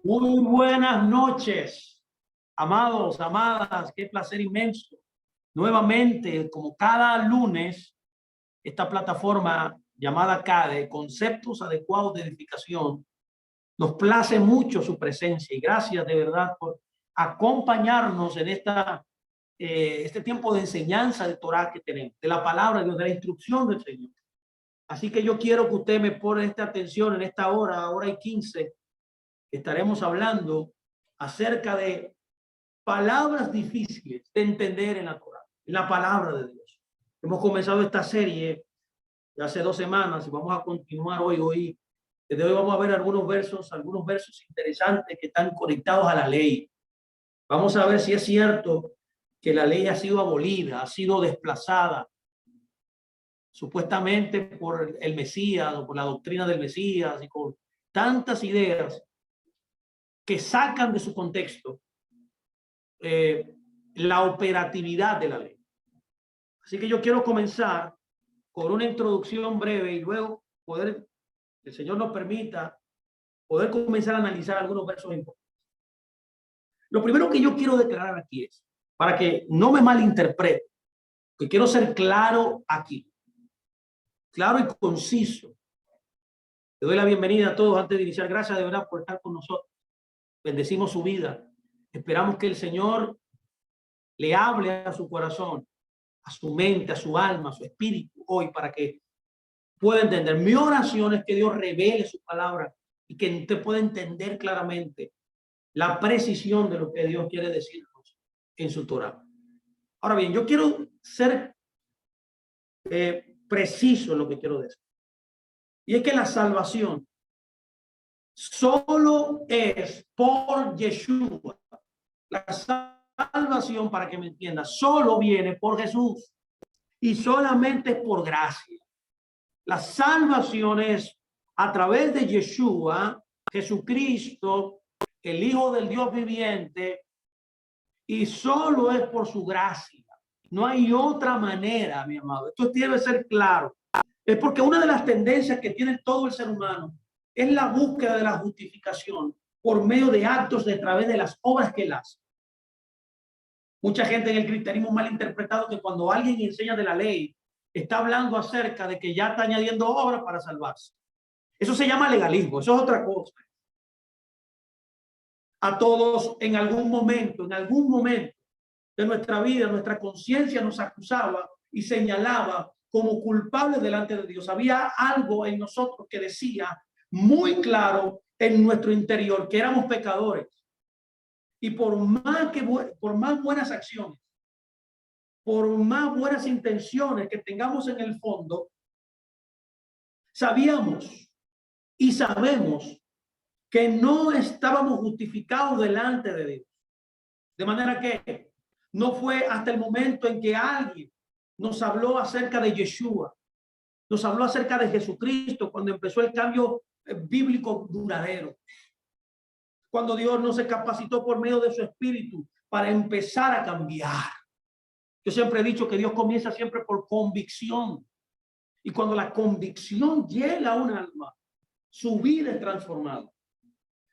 Muy buenas noches, amados, amadas, qué placer inmenso. Nuevamente, como cada lunes, esta plataforma llamada CADE, Conceptos Adecuados de Edificación, nos place mucho su presencia y gracias de verdad por acompañarnos en este tiempo de enseñanza de Torah que tenemos, de la palabra de Dios, de la instrucción del Señor. Así que yo quiero que usted me pone esta atención en esta hora y 15. Estaremos hablando acerca de palabras difíciles de entender en la Torah, en la palabra de Dios. Hemos comenzado esta serie de hace 2 semanas y vamos a continuar hoy. Desde hoy vamos a ver algunos versos interesantes que están conectados a la ley. Vamos a ver si es cierto que la ley ha sido abolida, ha sido desplazada, supuestamente por el Mesías o por la doctrina del Mesías y con tantas ideas que sacan de su contexto la operatividad de la ley. Así que yo quiero comenzar con una introducción breve y luego poder, el Señor nos permita, poder comenzar a analizar algunos versos importantes. Lo primero que yo quiero declarar aquí es, para que no me malinterprete, que quiero ser claro aquí, claro y conciso. Le doy la bienvenida a todos antes de iniciar. Gracias de verdad por estar con nosotros. Bendecimos su vida. Esperamos que el Señor le hable a su corazón, a su mente, a su alma, a su espíritu hoy para que pueda entender. Mi oración es que Dios revele su palabra y que usted pueda entender claramente la precisión de lo que Dios quiere decirnos en su Torah. Ahora bien, yo quiero ser preciso en lo que quiero decir. Y es que la salvación solo es por Yeshua. La salvación, para que me entienda, solo viene por Jesús y solamente por gracia. La salvación es a través de Yeshua, Jesucristo, el Hijo del Dios viviente, y solo es por su gracia. No hay otra manera, mi amado. Esto debe ser claro. Es porque una de las tendencias que tiene todo el ser humano es la búsqueda de la justificación por medio de actos a través de las obras que él hace. Mucha gente en el cristianismo mal interpretado que cuando alguien enseña de la ley, está hablando acerca de que ya está añadiendo obras para salvarse. Eso se llama legalismo, eso es otra cosa. A todos en algún momento de nuestra vida, nuestra conciencia nos acusaba y señalaba como culpables delante de Dios. Había algo en nosotros que decía muy claro en nuestro interior que éramos pecadores. Y por más buenas acciones, por más buenas intenciones que tengamos en el fondo, sabíamos y sabemos que no estábamos justificados delante de Dios. De manera que no fue hasta el momento en que alguien nos habló acerca de Yeshua, nos habló acerca de Jesucristo, cuando empezó el cambio bíblico duradero. Cuando Dios nos capacitó por medio de su espíritu para empezar a cambiar. Yo siempre he dicho que Dios comienza siempre por convicción. Y cuando la convicción llega a un alma, su vida es transformada.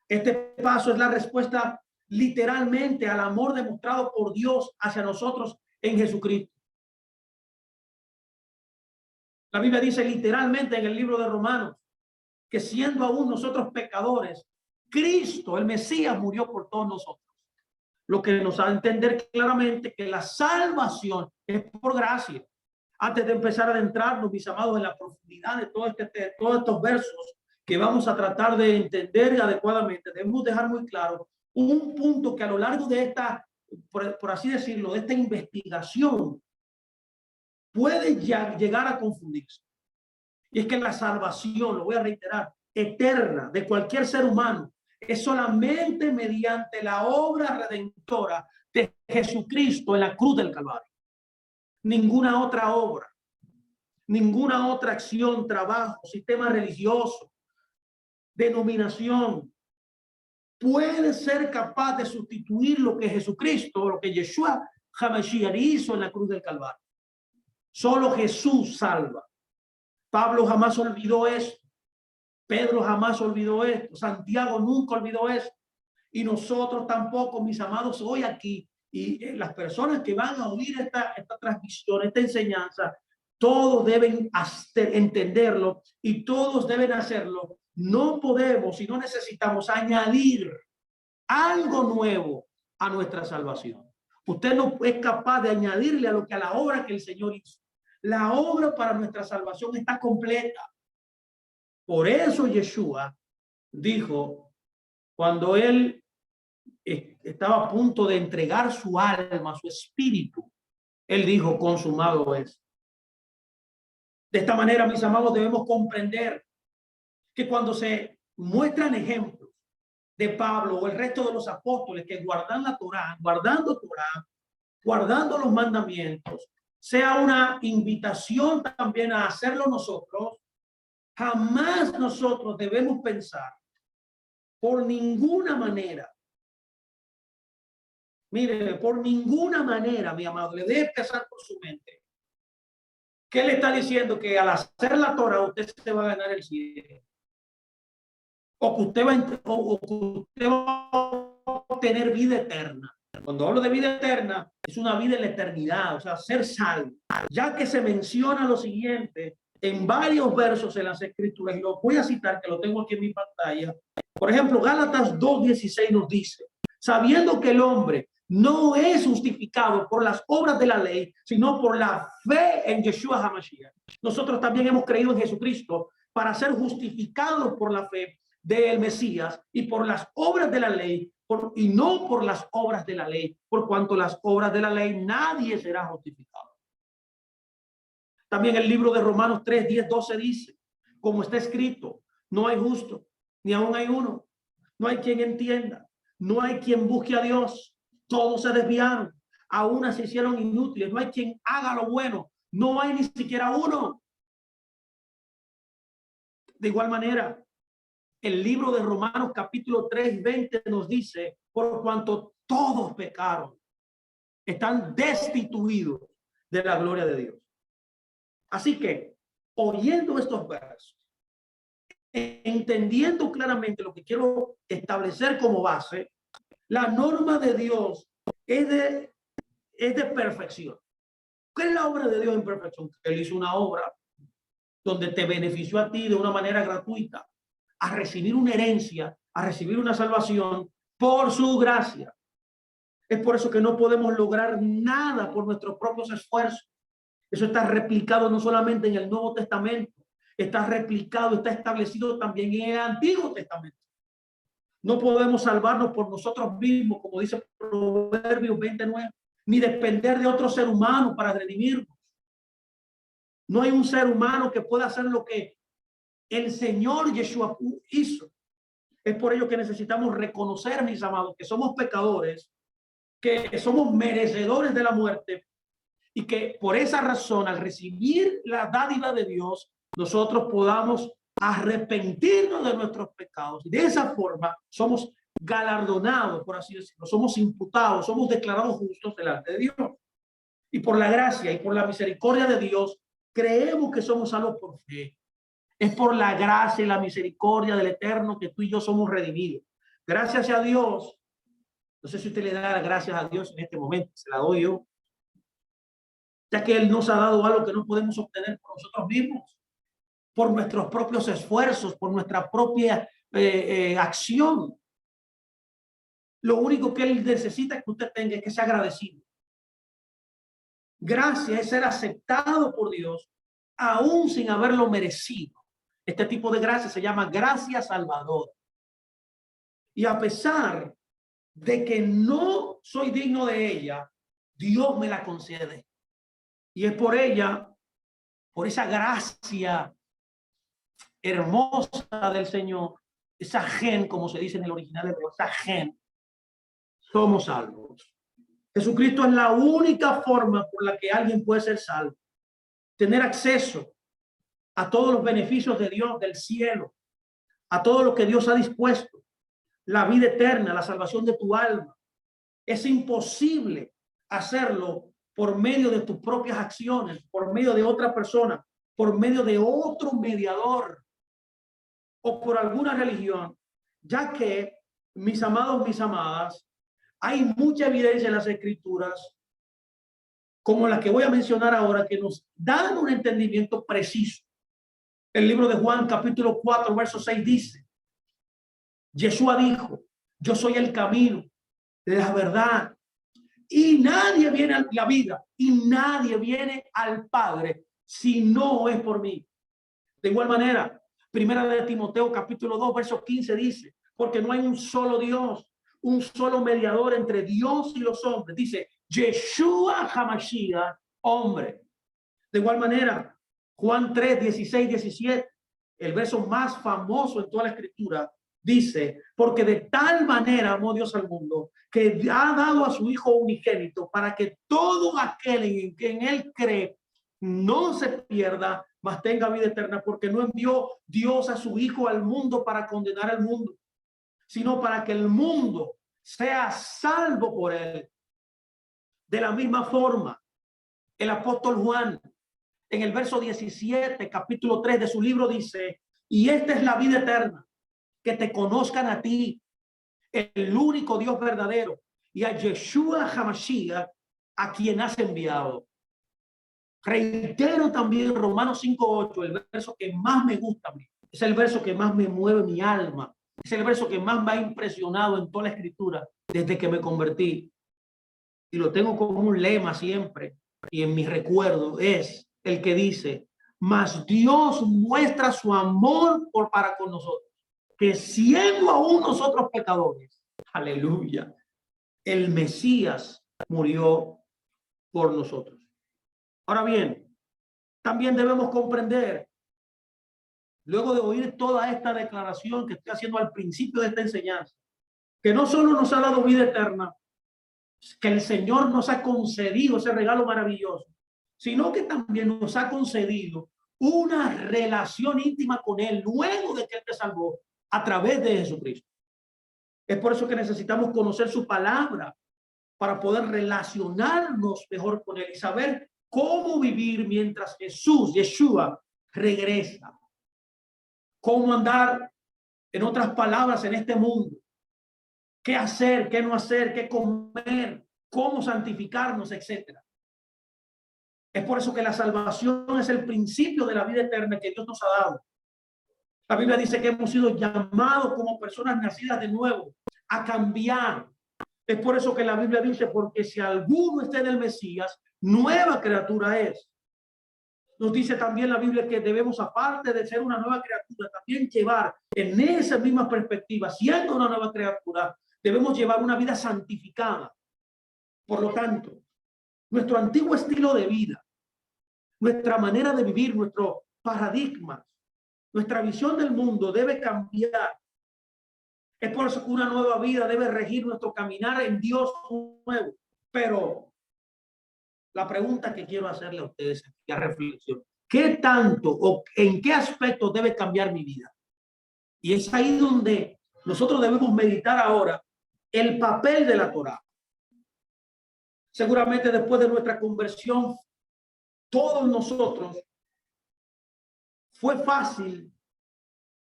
Este paso es la respuesta literalmente al amor demostrado por Dios hacia nosotros en Jesucristo. La Biblia dice literalmente en el libro de Romanos que siendo aún nosotros pecadores, Cristo, el Mesías, murió por todos nosotros. Lo que nos da a entender claramente que la salvación es por gracia. Antes de empezar a adentrarnos, mis amados, en la profundidad de todos estos versos que vamos a tratar de entender adecuadamente, debemos dejar muy claro un punto que a lo largo de esta, por así decirlo, de esta investigación, puede ya llegar a confundirse. Y es que la salvación, lo voy a reiterar, eterna de cualquier ser humano, es solamente mediante la obra redentora de Jesucristo en la cruz del Calvario. Ninguna otra obra, ninguna otra acción, trabajo, sistema religioso, denominación, puede ser capaz de sustituir lo que Jesucristo, lo que Yeshua HaMashiach hizo en la cruz del Calvario. Solo Jesús salva. Pablo jamás olvidó esto. Pedro jamás olvidó esto. Santiago nunca olvidó esto. Y nosotros tampoco, mis amados, hoy aquí, y las personas que van a oír esta transmisión, esta enseñanza, todos deben entenderlo y todos deben hacerlo. No podemos y no necesitamos añadir algo nuevo a nuestra salvación. Usted no es capaz de añadirle a la obra que el Señor hizo. La obra para nuestra salvación está completa. Por eso Yeshua dijo, cuando él estaba a punto de entregar su alma, su espíritu, él dijo, consumado es. De esta manera, mis amados, debemos comprender que cuando se muestran ejemplos de Pablo o el resto de los apóstoles que guardan la Torá, guardando los mandamientos, sea una invitación también a hacerlo nosotros, jamás nosotros debemos pensar por ninguna manera. Mire, por ninguna manera, mi amado, le debe pasar por su mente que le está diciendo que al hacer la Torah usted se va a ganar el cielo. O que usted va a obtener vida eterna. Cuando hablo de vida eterna, es una vida en la eternidad, o sea, ser salvo. Ya que se menciona lo siguiente en varios versos en las Escrituras, y lo voy a citar, que lo tengo aquí en mi pantalla. Por ejemplo, Gálatas 2:16 nos dice, sabiendo que el hombre no es justificado por las obras de la ley, sino por la fe en Yeshua HaMashiach. Nosotros también hemos creído en Jesucristo para ser justificados por la fe del Mesías y por las obras de la ley, y no por las obras de la ley, por cuanto las obras de la ley nadie será justificado. También el libro de Romanos 3:10-12 dice, como está escrito, no hay justo, ni aún hay uno, no hay quien entienda, no hay quien busque a Dios, todos se desviaron, a una se hicieron inútiles, no hay quien haga lo bueno, no hay ni siquiera uno. De igual manera, el libro de Romanos capítulo 3:20 nos dice, por cuanto todos pecaron, están destituidos de la gloria de Dios. Así que, oyendo estos versos, entendiendo claramente lo que quiero establecer como base, la norma de Dios es de perfección. ¿Qué es la obra de Dios en perfección? Él hizo una obra donde te benefició a ti de una manera gratuita, a recibir una herencia, a recibir una salvación por su gracia. Es por eso que no podemos lograr nada por nuestros propios esfuerzos. Eso está replicado no solamente en el Nuevo Testamento, está replicado, está establecido también en el Antiguo Testamento. No podemos salvarnos por nosotros mismos, como dice Proverbios 29, ni depender de otro ser humano para redimirnos. No hay un ser humano que pueda hacer lo que el Señor Yeshua hizo. Es por ello que necesitamos reconocer, mis amados, que somos pecadores, que somos merecedores de la muerte y que por esa razón, al recibir la dádiva de Dios, nosotros podamos arrepentirnos de nuestros pecados. De esa forma somos galardonados, por así decirlo, somos imputados, somos declarados justos delante de Dios. Y por la gracia y por la misericordia de Dios, creemos que somos salvos por fe. Es por la gracia y la misericordia del Eterno que tú y yo somos redimidos. Gracias a Dios. No sé si usted le da las gracias a Dios en este momento. Se la doy yo. Ya que Él nos ha dado algo que no podemos obtener por nosotros mismos, por nuestros propios esfuerzos, por nuestra propia acción. Lo único que Él necesita que usted tenga es que sea agradecido. Gracia es ser aceptado por Dios, aún sin haberlo merecido. Este tipo de gracia se llama gracia salvadora. Y a pesar de que no soy digno de ella, Dios me la concede. Y es por ella, por esa gracia hermosa del Señor, esa gen, como se dice en el original hebreo, esa gen, somos salvos. Jesucristo es la única forma por la que alguien puede ser salvo. Tener acceso a todos los beneficios de Dios, del cielo, a todo lo que Dios ha dispuesto, la vida eterna, la salvación de tu alma. Es imposible hacerlo por medio de tus propias acciones, por medio de otra persona, por medio de otro mediador o por alguna religión, ya que mis amados, mis amadas, hay mucha evidencia en las Escrituras, como la que voy a mencionar ahora, que nos dan un entendimiento preciso. El libro de Juan, capítulo 4, verso 6 dice, Yeshua dijo, yo soy el camino, la verdad, y nadie viene a la vida, y nadie viene al Padre si no es por mí. De igual manera, primera de Timoteo, capítulo 2, verso 15 dice, porque no hay un solo Dios, un solo mediador entre Dios y los hombres. Dice, Yeshua HaMashiach, hombre. De igual manera, Juan 3, 16, 17, el verso más famoso en toda la Escritura, dice, porque de tal manera amó Dios al mundo, que ha dado a su Hijo unigénito, para que todo aquel en él cree no se pierda, mas tenga vida eterna, porque no envió Dios a su Hijo al mundo para condenar al mundo, sino para que el mundo sea salvo por él. De la misma forma, el apóstol Juan, en el verso 17, capítulo 3 de su libro, dice, y esta es la vida eterna, que te conozcan a ti, el único Dios verdadero, y a Yeshua HaMashiach, a quien has enviado. Reitero también Romanos 5:8, el verso que más me gusta a mí. Es el verso que más me mueve mi alma. Es el verso que más me ha impresionado en toda la Escritura desde que me convertí. Y lo tengo como un lema siempre. Y en mi recuerdo es el que dice, mas Dios muestra su amor para con nosotros, que siendo aún nosotros pecadores, aleluya, el Mesías murió por nosotros. Ahora bien, también debemos comprender, luego de oír toda esta declaración que estoy haciendo al principio de esta enseñanza, que no solo nos ha dado vida eterna, que el Señor nos ha concedido ese regalo maravilloso, sino que también nos ha concedido una relación íntima con Él luego de que Él te salvó a través de Jesucristo. Es por eso que necesitamos conocer su palabra para poder relacionarnos mejor con Él y saber cómo vivir mientras Jesús, Yeshua, regresa. Cómo andar, en otras palabras, en este mundo. Qué hacer, qué no hacer, qué comer, cómo santificarnos, etcétera. Es por eso que la salvación es el principio de la vida eterna que Dios nos ha dado. La Biblia dice que hemos sido llamados como personas nacidas de nuevo a cambiar. Es por eso que la Biblia dice, porque si alguno está en el Mesías, nueva criatura es. Nos dice también la Biblia que debemos, aparte de ser una nueva criatura, también llevar en esa misma perspectiva, siendo una nueva criatura, debemos llevar una vida santificada. Por lo tanto, nuestro antiguo estilo de vida, nuestra manera de vivir, nuestro paradigma, nuestra visión del mundo debe cambiar. Es por eso que una nueva vida debe regir nuestro caminar en Dios nuevo. Pero la pregunta que quiero hacerle a ustedes aquí a reflexión, ¿qué tanto o en qué aspecto debe cambiar mi vida? Y es ahí donde nosotros debemos meditar ahora el papel de la Torá. Seguramente después de nuestra conversión, todos nosotros fue fácil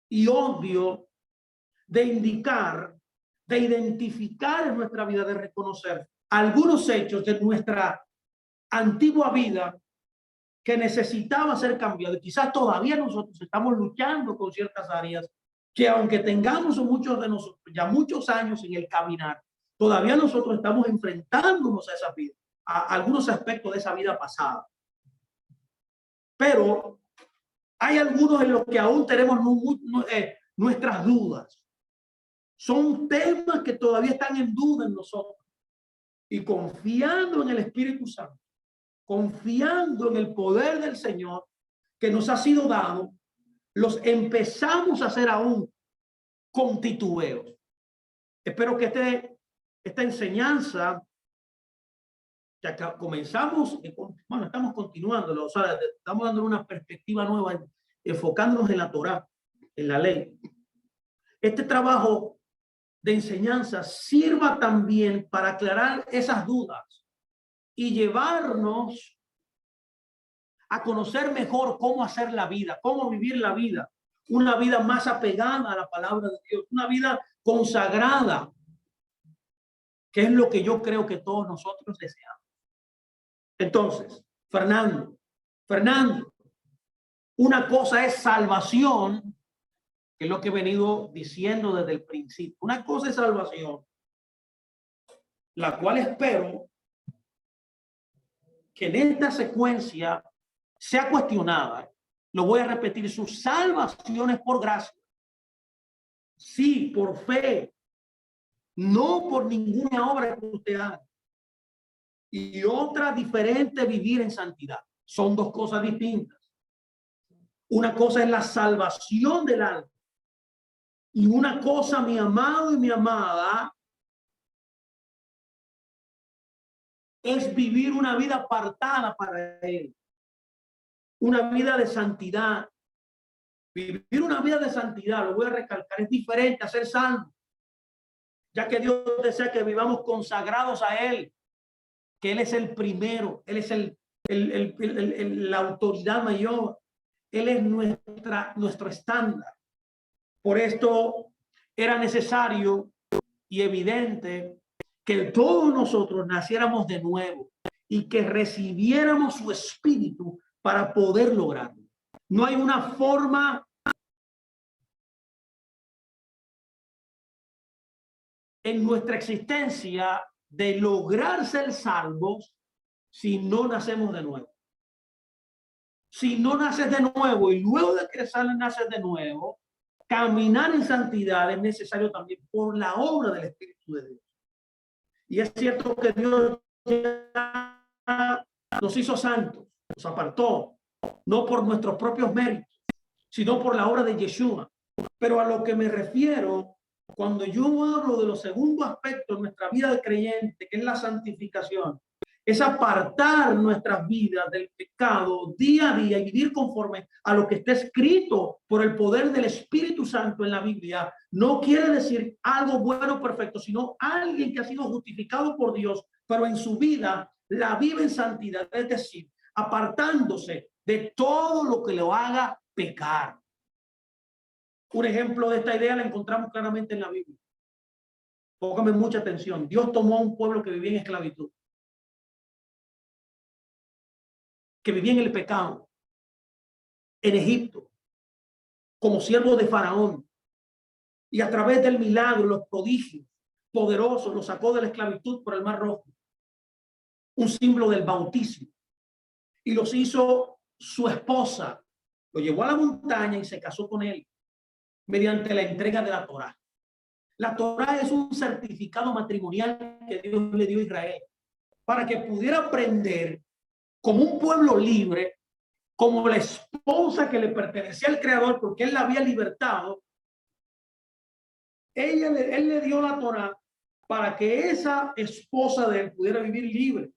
y obvio de indicar, de identificar en nuestra vida, de reconocer algunos hechos de nuestra antigua vida que necesitaba ser cambiado. Y quizás todavía nosotros estamos luchando con ciertas áreas que, aunque tengamos muchos de nosotros ya muchos años en el caminar, todavía nosotros estamos enfrentándonos a esa vida, a algunos aspectos de esa vida pasada. Pero hay algunos en los que aún tenemos nuestras dudas. Son temas que todavía están en duda en nosotros. Y confiando en el Espíritu Santo, confiando en el poder del Señor que nos ha sido dado, los empezamos a hacer aún con titubeos. Espero que esta enseñanza que acá comenzamos, bueno, estamos continuando, o sea, estamos dando una perspectiva nueva, enfocándonos en la Torá, en la ley. Este trabajo de enseñanza sirva también para aclarar esas dudas y llevarnos a conocer mejor cómo hacer la vida, cómo vivir la vida, una vida más apegada a la palabra de Dios, una vida consagrada, que es lo que yo creo que todos nosotros deseamos. Entonces, Fernando, una cosa es salvación, que es lo que he venido diciendo desde el principio. Una cosa es salvación, la cual espero que en esta secuencia sea cuestionada. Lo voy a repetir: su salvación es por gracia. Sí, por fe, no por ninguna obra que usted haga. Y otra diferente, vivir en santidad. Son dos cosas distintas. Una cosa es la salvación del alma. Y una cosa, mi amado y mi amada, es vivir una vida apartada para Él. Una vida de santidad. Vivir una vida de santidad, lo voy a recalcar, es diferente a ser salvo. Ya que Dios desea que vivamos consagrados a Él, que Él es el primero, Él es la autoridad mayor, Él es nuestro estándar. Por esto era necesario y evidente que todos nosotros naciéramos de nuevo y que recibiéramos su espíritu para poder lograrlo. No hay una forma en nuestra existencia de lograr ser salvos si no nacemos de nuevo. Si no naces de nuevo y luego de que naces de nuevo, caminar en santidad es necesario también por la obra del Espíritu de Dios. Y es cierto que Dios nos hizo santos, nos apartó, no por nuestros propios méritos, sino por la obra de Yeshua. Pero a lo que me refiero, cuando yo hablo de los segundos aspectos de nuestra vida de creyente, que es la santificación, es apartar nuestras vidas del pecado día a día y vivir conforme a lo que está escrito por el poder del Espíritu Santo en la Biblia. No quiere decir algo bueno o perfecto, sino alguien que ha sido justificado por Dios, pero en su vida la vive en santidad, es decir, apartándose de todo lo que lo haga pecar. Un ejemplo de esta idea la encontramos claramente en la Biblia. Póngame mucha atención. Dios tomó a un pueblo que vivía en esclavitud, que vivía en el pecado, en Egipto, como siervo de Faraón. Y a través del milagro, los prodigios poderosos, los sacó de la esclavitud por el Mar Rojo. Un símbolo del bautismo. Y los hizo su esposa. Lo llevó a la montaña y se casó con él mediante la entrega de la Torá. La Torá es un certificado matrimonial que Dios le dio a Israel para que pudiera aprender como un pueblo libre, como la esposa que le pertenecía al Creador, porque él la había libertado. Él le dio la Torá para que esa esposa de él pudiera vivir libre,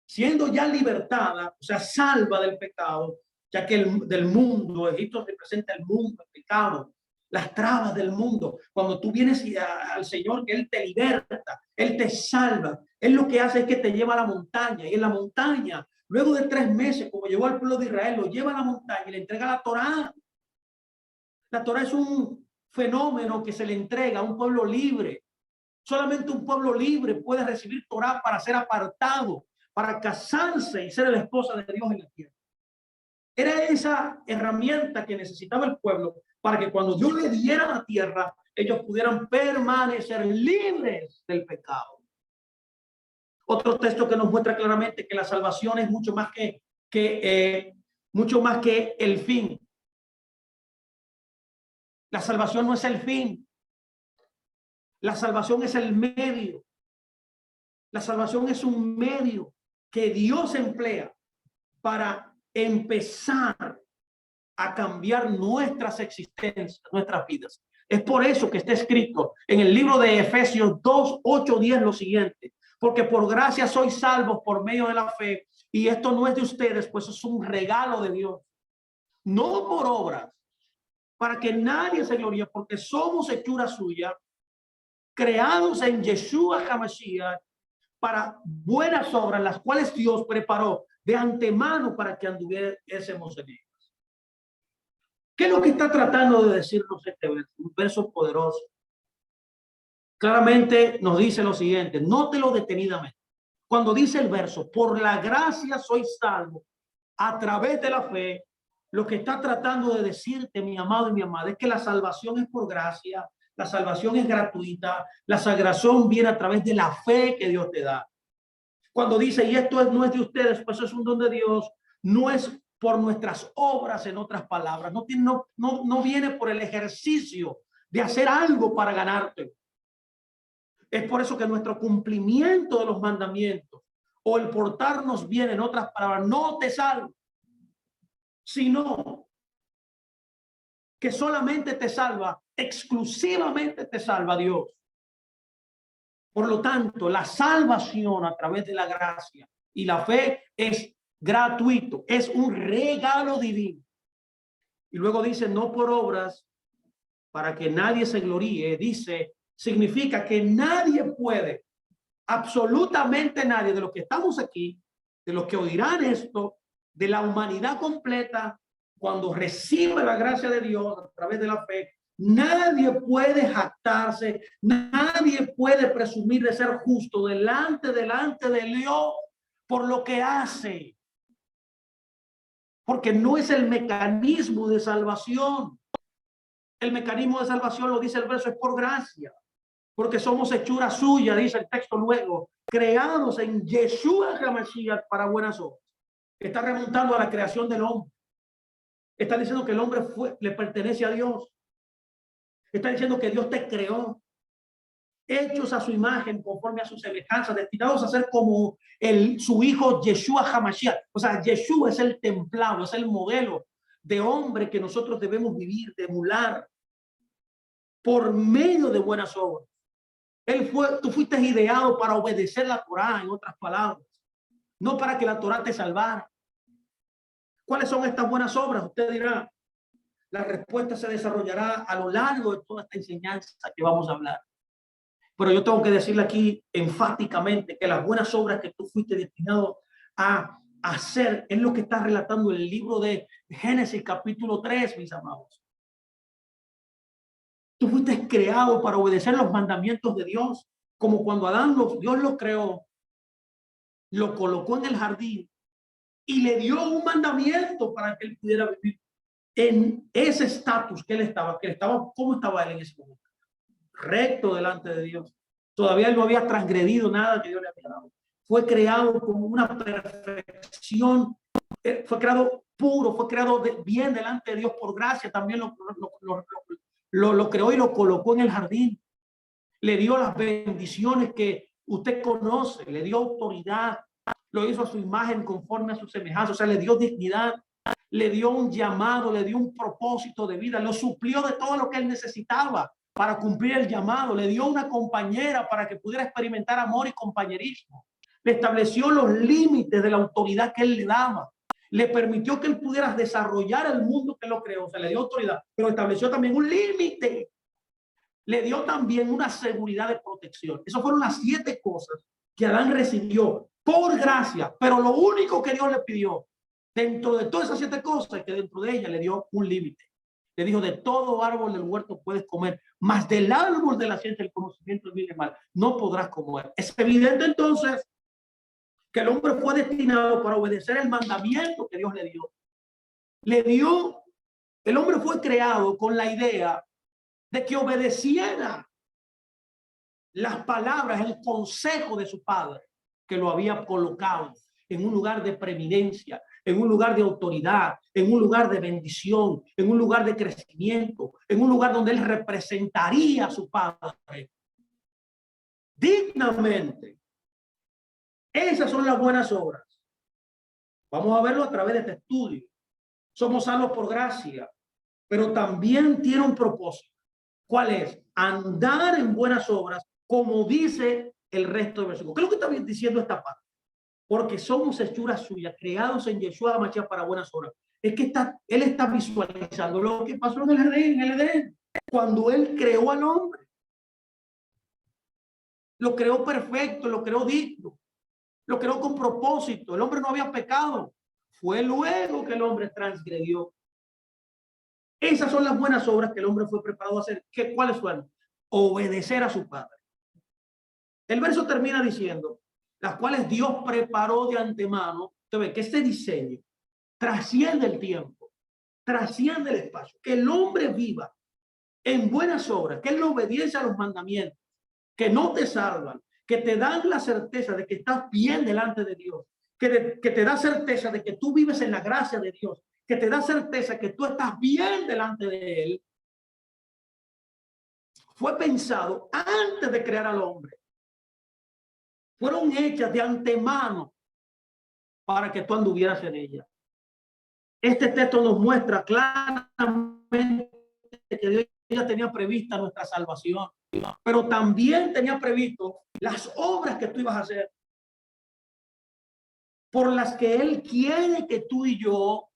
siendo ya libertada, o sea, salva del pecado, ya que del mundo, Egipto representa el mundo, el pecado, las trabas del mundo. Cuando tú vienes al Señor, que Él te liberta, Él te salva. Él lo que hace es que te lleva a la montaña, y en la montaña, luego de 3 meses, como llevó al pueblo de Israel, lo lleva a la montaña y le entrega la Torá. La Torá es un fenómeno que se le entrega a un pueblo libre. Solamente un pueblo libre puede recibir Torá para ser apartado, para casarse y ser la esposa de Dios en la tierra. Era esa herramienta que necesitaba el pueblo para que cuando Dios le diera la tierra, ellos pudieran permanecer libres del pecado. Otro texto que nos muestra claramente que la salvación es mucho más que el fin. La salvación no es el fin. La salvación es el medio. La salvación es un medio que Dios emplea para empezar a cambiar nuestras existencias, nuestras vidas. Es por eso que está escrito en el libro de Efesios 2, 8, 10 lo siguiente: porque por gracia sois salvos por medio de la fe, y esto no es de ustedes, pues es un regalo de Dios, no por obras, para que nadie se gloríe, porque somos hechura suya, creados en Yeshua HaMashiach para buenas obras, las cuales Dios preparó de antemano para que anduviésemos en ellas. ¿Qué es lo que está tratando de decirnos este verso? Un verso poderoso. claramente nos dice lo siguiente, nótelo detenidamente. Cuando dice el verso, por la gracia soy salvo a través de la fe, lo que está tratando de decirte, mi amado y mi amada, es que la salvación es por gracia, la salvación es gratuita, la salvación viene a través de la fe que Dios te da. Cuando dice, y esto no es de ustedes, pues es un don de Dios, no es por nuestras obras, en otras palabras, no viene por el ejercicio de hacer algo para ganarte. Es por eso que nuestro cumplimiento de los mandamientos o el portarnos bien, en otras palabras, no te salva, sino que solamente te salva, exclusivamente te salva Dios. Por lo tanto, la salvación a través de la gracia y la fe es gratuito, es un regalo divino. Y luego dice, no por obras, para que nadie se gloríe. Dice, significa que nadie puede, absolutamente nadie de los que estamos aquí, de los que oirán esto, de la humanidad completa, cuando recibe la gracia de Dios a través de la fe, nadie puede jactarse, nadie puede presumir de ser justo delante de Dios por lo que hace. Porque no es el mecanismo de salvación. El mecanismo de salvación, lo dice el verso, es por gracia. Porque somos hechura suya, dice el texto luego, creados en Yeshua HaMashiach para buenas obras. Está remontando a la creación del hombre. Está diciendo que el hombre le pertenece a Dios. Está diciendo que Dios te creó, hechos a su imagen, conforme a su semejanza, destinados a ser como su hijo Yeshua HaMashiach. O sea, Yeshua es el templado, es el modelo de hombre que nosotros debemos vivir, de emular, por medio de buenas obras. Tú fuiste ideado para obedecer la Torá, en otras palabras, no para que la Torá te salvara. ¿Cuáles son estas buenas obras? Usted dirá, la respuesta se desarrollará a lo largo de toda esta enseñanza que vamos a hablar. Pero yo tengo que decirle aquí enfáticamente que las buenas obras que tú fuiste destinado a hacer es lo que está relatando el libro de Génesis capítulo 3, mis amados. Tú fuiste creado para obedecer los mandamientos de Dios, como cuando Adán Dios lo creó, lo colocó en el jardín y le dio un mandamiento para que él pudiera vivir en ese estatus que él estaba, ¿cómo estaba él en ese momento? Recto delante de Dios. Todavía él no había transgredido nada que Dios le había dado. Fue creado con una perfección, fue creado puro, fue creado bien delante de Dios por gracia. También lo creó y lo colocó en el jardín. Le dio las bendiciones que usted conoce, le dio autoridad, lo hizo a su imagen conforme a su semejanza, o sea, le dio dignidad, le dio un llamado, le dio un propósito de vida, lo suplió de todo lo que él necesitaba para cumplir el llamado, le dio una compañera para que pudiera experimentar amor y compañerismo, le estableció los límites de la autoridad que él le daba, le permitió que él pudiera desarrollar el mundo que lo creó, o sea, le dio autoridad, pero estableció también un límite, le dio también una seguridad de protección. Esas fueron las 7 cosas que Adán recibió por gracia, pero lo único que Dios le pidió dentro de todas esas 7 cosas es que dentro de ella le dio un límite. Le dijo, de todo árbol del huerto puedes comer, mas del árbol de la ciencia del conocimiento del bien y del mal no podrás comer. Es evidente entonces que el hombre fue destinado para obedecer el mandamiento que Dios le dio. El hombre fue creado con la idea de que obedeciera las palabras, el consejo de su padre, que lo había colocado en un lugar de preeminencia, en un lugar de autoridad, en un lugar de bendición, en un lugar de crecimiento, en un lugar donde él representaría a su padre dignamente. Esas son las buenas obras. Vamos a verlo a través de este estudio. Somos salvos por gracia, pero también tiene un propósito. ¿Cuál es? Andar en buenas obras, como dice el resto del versículo. ¿Qué es lo que está diciendo esta parte? Porque somos hechuras suyas, creados en Yeshua HaMashiach para buenas obras. Es que él está visualizando lo que pasó en el Edén, cuando él creó al hombre. Lo creó perfecto, lo creó digno, lo creó con propósito. El hombre no había pecado. Fue luego que el hombre transgredió. Esas son las buenas obras que el hombre fue preparado a hacer. ¿Cuáles fueron? Obedecer a su padre. El verso termina diciendo, las cuales Dios preparó de antemano. Usted ve que este diseño trasciende el tiempo, trasciende el espacio, que el hombre viva en buenas obras, que es la obediencia a los mandamientos, que no te salvan, que te dan la certeza de que estás bien delante de Dios, que te da certeza de que tú vives en la gracia de Dios, que te da certeza que tú estás bien delante de Él, fue pensado antes de crear al hombre. Fueron hechas de antemano para que tú anduvieras en ella. Este texto nos muestra claramente que Dios ya tenía prevista nuestra salvación, pero también tenía previsto las obras que tú ibas a hacer, por las que Él quiere que tú y yo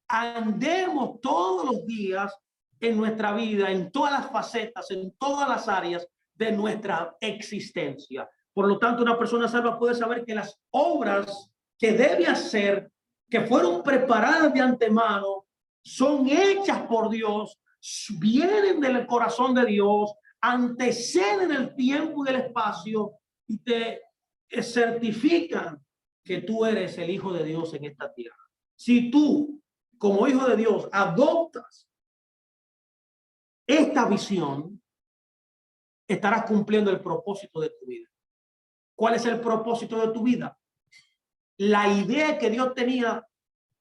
andemos todos los días en nuestra vida, en todas las facetas, en todas las áreas de nuestra existencia. Por lo tanto, una persona salva puede saber que las obras que debe hacer, que fueron preparadas de antemano, son hechas por Dios, vienen del corazón de Dios, anteceden el tiempo y el espacio y te certifican que tú eres el Hijo de Dios en esta tierra. Si tú, como hijo de Dios, adoptas esta visión, estarás cumpliendo el propósito de tu vida. ¿Cuál es el propósito de tu vida? La idea que Dios tenía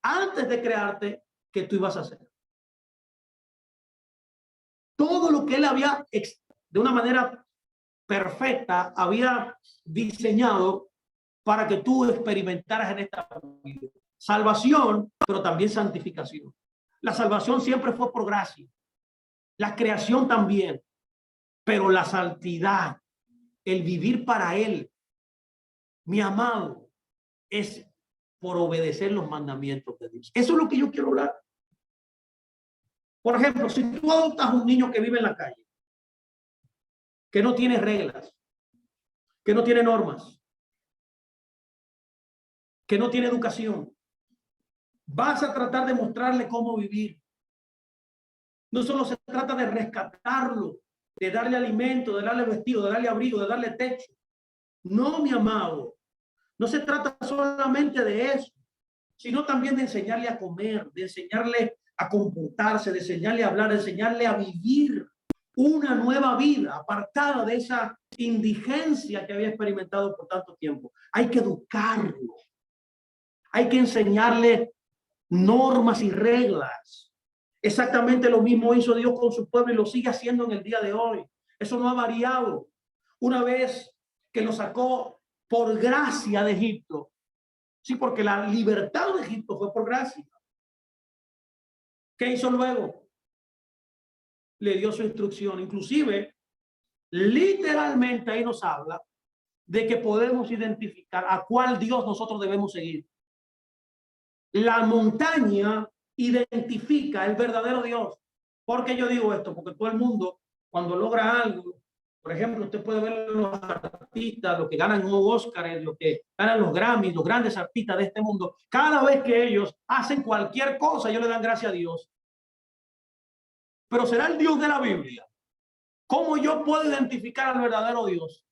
antes de crearte que tú ibas a hacer. Todo lo que Él había, de una manera perfecta, había diseñado para que tú experimentaras en esta vida. Salvación, pero también santificación. La salvación siempre fue por gracia. La creación también. Pero la santidad, el vivir para Él, mi amado, es por obedecer los mandamientos de Dios. Eso es lo que yo quiero hablar. Por ejemplo, si tú adoptas un niño que vive en la calle, que no tiene reglas, que no tiene normas, que no tiene educación, vas a tratar de mostrarle cómo vivir. No solo se trata de rescatarlo, de darle alimento, de darle vestido, de darle abrigo, de darle techo. No, mi amado, no se trata solamente de eso, sino también de enseñarle a comer, de enseñarle a comportarse, de enseñarle a hablar, de enseñarle a vivir una nueva vida apartada de esa indigencia que había experimentado por tanto tiempo. Hay que educarlo, hay que enseñarle normas y reglas. Exactamente lo mismo hizo Dios con su pueblo y lo sigue haciendo en el día de hoy. Eso no ha variado. Una vez que lo sacó por gracia de Egipto, sí, porque la libertad de Egipto fue por gracia. ¿Qué hizo luego? Le dio su instrucción. Inclusive, literalmente ahí nos habla de que podemos identificar a cuál Dios nosotros debemos seguir. La montaña identifica el verdadero Dios. ¿Por qué yo digo esto? Porque todo el mundo, cuando logra algo, por ejemplo, usted puede ver los artistas, los que ganan un Oscar, los que ganan los Grammys, los grandes artistas de este mundo, cada vez que ellos hacen cualquier cosa, ellos le dan gracias a Dios. Pero ¿será el Dios de la Biblia? ¿Cómo yo puedo identificar al verdadero Dios?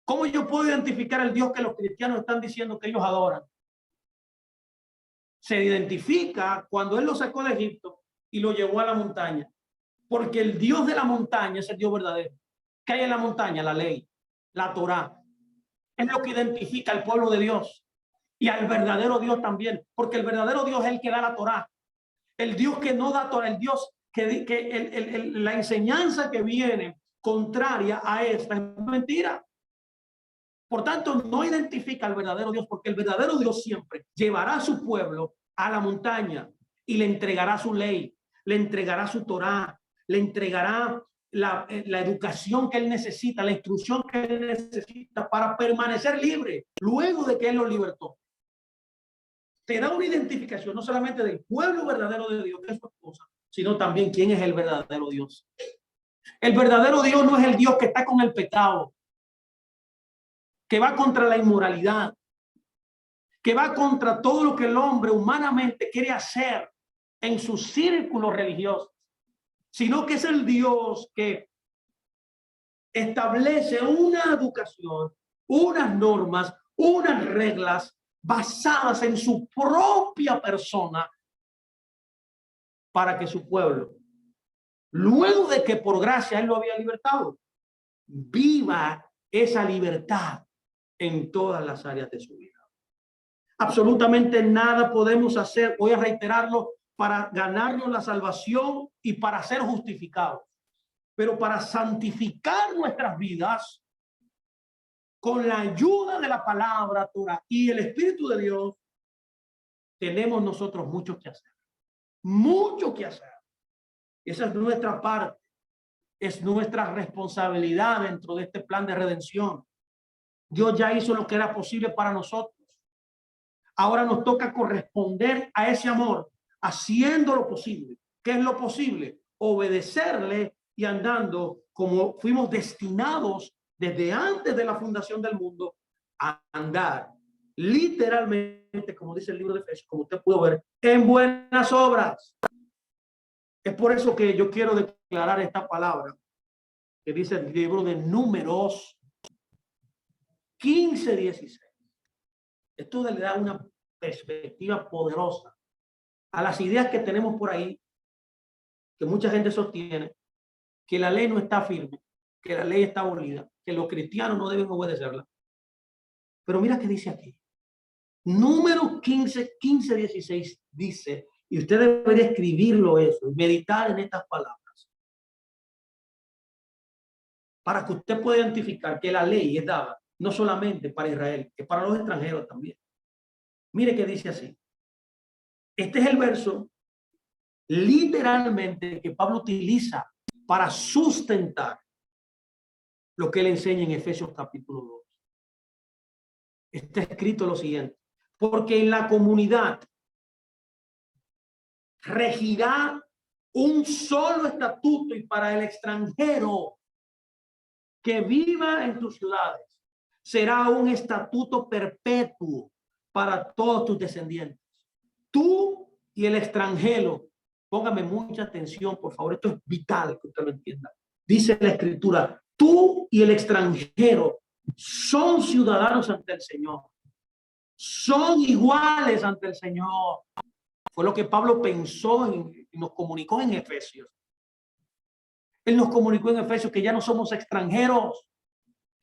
¿Cómo yo puedo identificar al Dios que los cristianos están diciendo que ellos adoran? Se identifica cuando Él lo sacó de Egipto y lo llevó a la montaña. Porque el Dios de la montaña es el Dios verdadero. ¿Qué hay en la montaña? La ley, la Torá. Es lo que identifica al pueblo de Dios y al verdadero Dios también. Porque el verdadero Dios es el que da la Torá. El Dios que no da Torá, el Dios que la enseñanza que viene contraria a esta es mentira. Por tanto, no identifica al verdadero Dios, porque el verdadero Dios siempre llevará a su pueblo a la montaña y le entregará su ley, le entregará su Torá, le entregará la educación que él necesita, la instrucción que él necesita para permanecer libre luego de que él lo libertó. Te da una identificación no solamente del pueblo verdadero de Dios, que es su esposa, sino también quién es el verdadero Dios. El verdadero Dios no es el Dios que está con el pecado, que va contra la inmoralidad, que va contra todo lo que el hombre humanamente quiere hacer en sus círculos religiosos, sino que es el Dios que establece una educación, unas normas, unas reglas basadas en su propia persona para que su pueblo, luego de que por gracia él lo había libertado, viva esa libertad en todas las áreas de su vida. Absolutamente nada podemos hacer, voy a reiterarlo, para ganarnos la salvación y para ser justificados. Pero para santificar nuestras vidas, con la ayuda de la palabra Torah y el Espíritu de Dios, tenemos nosotros mucho que hacer. Mucho que hacer. Esa es nuestra parte. Es nuestra responsabilidad dentro de este plan de redención. Dios ya hizo lo que era posible para nosotros. Ahora nos toca corresponder a ese amor, haciendo lo posible. ¿Qué es lo posible? Obedecerle y andando como fuimos destinados desde antes de la fundación del mundo a andar literalmente, como dice el libro de Efesios, como usted pudo ver, en buenas obras. Es por eso que yo quiero declarar esta palabra que dice el libro de Números 15:16. Esto le da una perspectiva poderosa a las ideas que tenemos por ahí, que mucha gente sostiene, que la ley no está firme, que la ley está abolida, que los cristianos no deben obedecerla. Pero mira qué dice aquí. Número 15:16 dice, y usted debería escribirlo eso, meditar en estas palabras, para que usted pueda identificar que la ley es dada no solamente para Israel, es para los extranjeros también. Mire que dice así. Este es el verso literalmente que Pablo utiliza para sustentar lo que él enseña en Efesios capítulo 2. Está escrito lo siguiente: porque en la comunidad regirá un solo estatuto, y para el extranjero que viva en tus ciudades será un estatuto perpetuo para todos tus descendientes. Tú y el extranjero, póngame mucha atención, por favor, esto es vital que usted lo entienda. Dice la Escritura, tú y el extranjero son ciudadanos ante el Señor, son iguales ante el Señor. Fue lo que Pablo pensó y nos comunicó en Efesios. Él nos comunicó en Efesios que ya no somos extranjeros,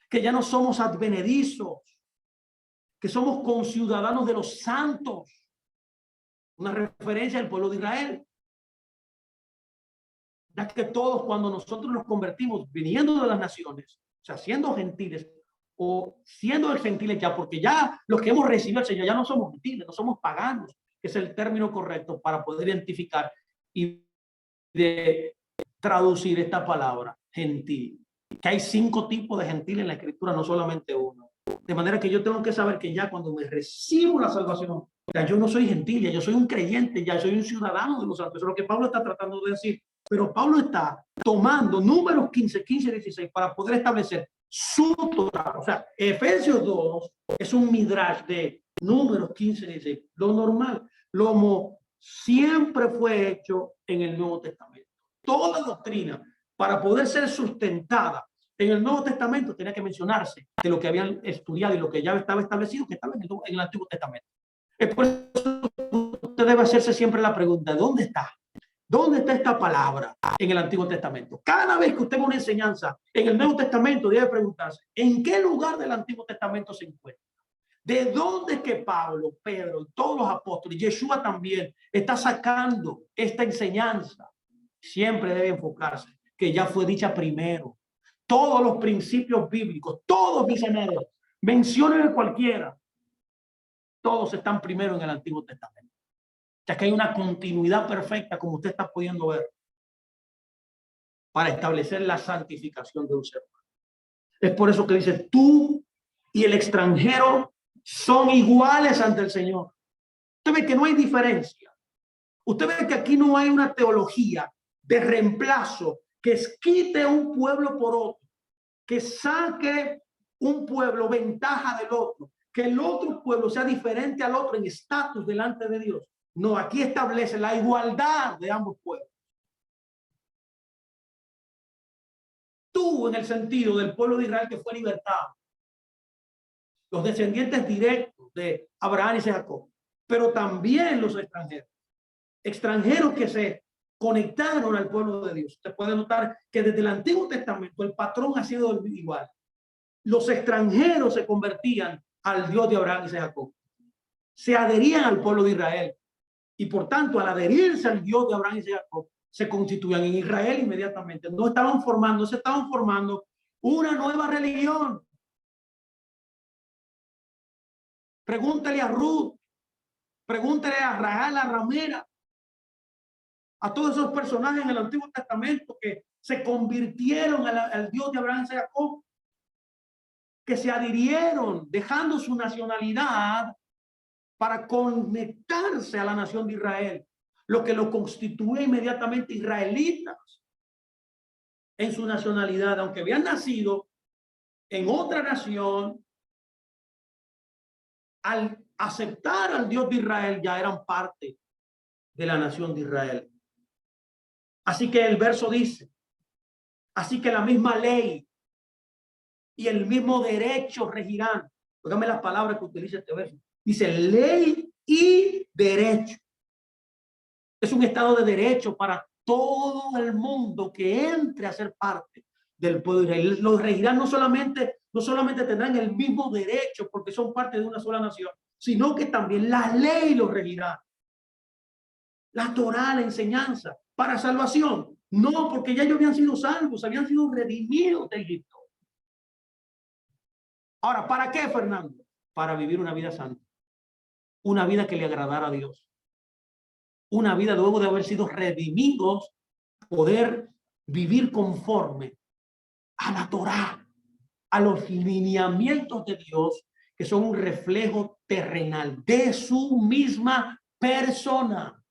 que ya no somos advenedizos, que somos conciudadanos de los santos. Una referencia al pueblo de Israel. Ya que todos, cuando nosotros nos convertimos viniendo de las naciones, o sea, siendo gentiles o siendo gentiles ya, porque ya los que hemos recibido al Señor ya no somos gentiles, no somos paganos, que es el término correcto para poder identificar y de traducir esta palabra, gentil. Que hay 5 tipos de gentil en la Escritura, no solamente uno. De manera que yo tengo que saber que ya cuando me recibo la salvación, ya yo no soy gentil, ya yo soy un creyente, ya soy un ciudadano de los santos. Eso es lo que Pablo está tratando de decir. Pero Pablo está tomando Números 15:16 para poder establecer su Torah. O sea, Efesios 2 es un midrash de Números 15:16. Lo normal, lo siempre fue hecho en el Nuevo Testamento. Toda doctrina, para poder ser sustentada en el Nuevo Testamento, tenía que mencionarse de lo que habían estudiado y lo que ya estaba establecido, que estaba en el Antiguo Testamento. Es por eso usted debe hacerse siempre la pregunta: ¿dónde está? ¿Dónde está esta palabra en el Antiguo Testamento? Cada vez que usted ve una enseñanza en el Nuevo Testamento, debe preguntarse: ¿en qué lugar del Antiguo Testamento se encuentra? ¿De dónde es que Pablo, Pedro, todos los apóstoles, Yeshua también, está sacando esta enseñanza? Siempre debe enfocarse que ya fue dicha primero. Todos los principios bíblicos, todos misioneros, mencionen cualquiera, todos están primero en el Antiguo Testamento. Ya que hay una continuidad perfecta, como usted está pudiendo ver, para establecer la santificación de un ser humano. Es por eso que dice: tú y el extranjero son iguales ante el Señor. Usted ve que no hay diferencia. Usted ve que aquí no hay una teología de reemplazo que quite un pueblo por otro, que saque un pueblo ventaja del otro, que el otro pueblo sea diferente al otro en estatus delante de Dios. No, aquí establece la igualdad de ambos pueblos. Tú tú en el sentido del pueblo de Israel que fue libertado, los descendientes directos de Abraham y Jacob, pero también los extranjeros que se conectaron al pueblo de Dios. Usted puede notar que desde el Antiguo Testamento el patrón ha sido igual. Los extranjeros se convertían al Dios de Abraham y Jacob, se adherían al pueblo de Israel y por tanto al adherirse al Dios de Abraham y Jacob se constituían en Israel inmediatamente. No se estaban formando una nueva religión. Pregúntale a Ruth, pregúntale a Rahab la ramera, a todos esos personajes en el Antiguo Testamento que se convirtieron al Dios de Abraham y Jacob, que se adhirieron dejando su nacionalidad para conectarse a la nación de Israel, lo que lo constituye inmediatamente israelitas en su nacionalidad, aunque habían nacido en otra nación. Al aceptar al Dios de Israel ya eran parte de la nación de Israel. Así que el verso dice, así que la misma ley y el mismo derecho regirán. Óigame las palabras que utiliza este verso. Dice ley y derecho. Es un estado de derecho para todo el mundo que entre a ser parte del pueblo de Israel. Los regirán no solamente tendrán el mismo derecho porque son parte de una sola nación, sino que también la ley los regirá. La Torá, la enseñanza, para salvación. No, porque ya ellos habían sido salvos, habían sido redimidos de Egipto. Ahora, ¿para qué, Fernando? Para vivir una vida santa. Una vida que le agradara a Dios. Una vida luego de haber sido redimidos, poder vivir conforme a la Torá, a los lineamientos de Dios, que son un reflejo terrenal de su misma persona.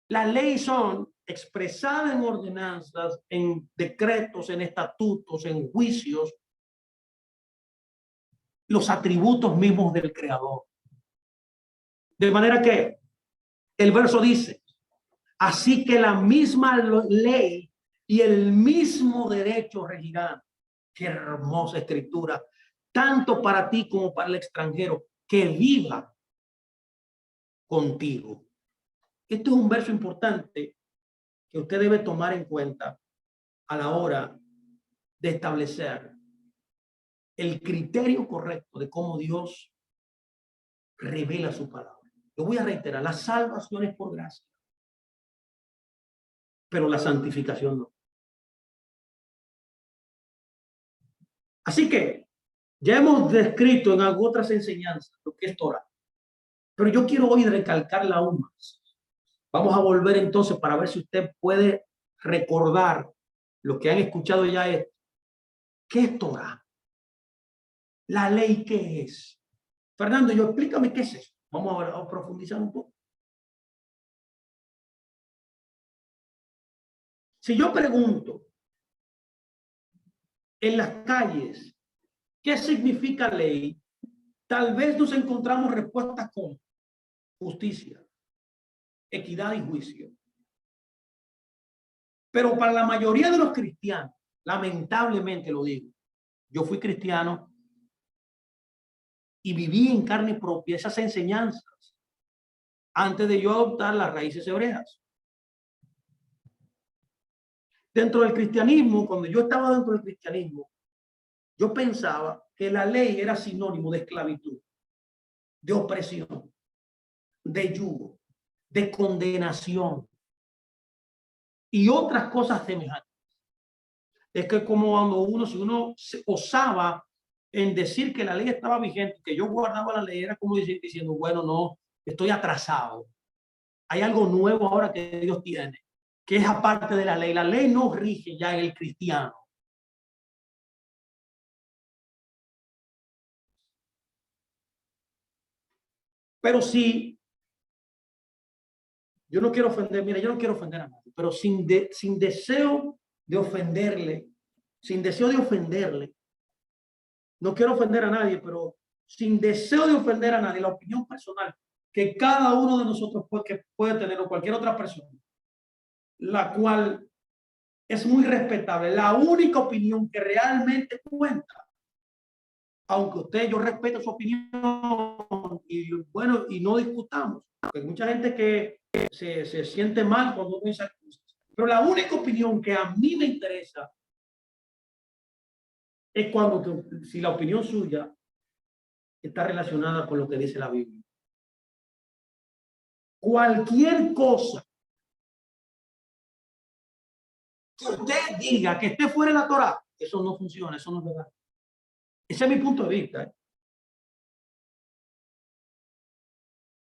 Las leyes son expresadas en ordenanzas, en decretos, en estatutos, en juicios, los atributos mismos del Creador. De manera que el verso dice, así que la misma ley y el mismo derecho regirán. Qué hermosa escritura, tanto para ti como para el extranjero que viva contigo. Esto es un verso importante que usted debe tomar en cuenta a la hora de establecer el criterio correcto de cómo Dios revela su palabra. Lo voy a reiterar, la salvación es por gracia, pero la santificación no. Así que ya hemos descrito en otras enseñanzas lo que es Torah, pero yo quiero hoy recalcarla aún más. Vamos a volver entonces para ver si usted puede recordar lo que han escuchado ya esto. ¿Qué es Torah? La ley, ¿qué es? Fernando, explícame qué es eso. Vamos a profundizar un poco. Si yo pregunto en las calles, ¿qué significa ley? Tal vez nos encontramos respuestas como justicia, equidad y juicio. Pero para la mayoría de los cristianos, lamentablemente lo digo, yo fui cristiano y viví en carne propia esas enseñanzas antes de yo adoptar las raíces hebreas. Dentro del cristianismo, cuando yo estaba dentro del cristianismo, yo pensaba que la ley era sinónimo de esclavitud, de opresión, de yugo, de condenación y otras cosas semejantes. Es que como si uno se osaba en decir que la ley estaba vigente, que yo guardaba la ley, era como diciendo, bueno, no, estoy atrasado. Hay algo nuevo ahora que Dios tiene, que es aparte de la ley. La ley no rige ya en el cristiano. Pero sí, yo no quiero ofender, mira, yo no quiero ofender a nadie, pero sin deseo de ofenderle, no quiero ofender a nadie, pero sin deseo de ofender a nadie, la opinión personal que cada uno de nosotros puede tener o cualquier otra persona, la cual es muy respetable. La única opinión que realmente cuenta, aunque yo respeto su opinión y bueno, y no discutamos, porque hay mucha gente que se siente mal cuando uno dice cosas. Pero la única opinión que a mí me interesa es cuando, si la opinión suya está relacionada con lo que dice la Biblia. Cualquier cosa que usted diga que esté fuera de la Torá, eso no funciona, eso no es verdad. Ese es mi punto de vista.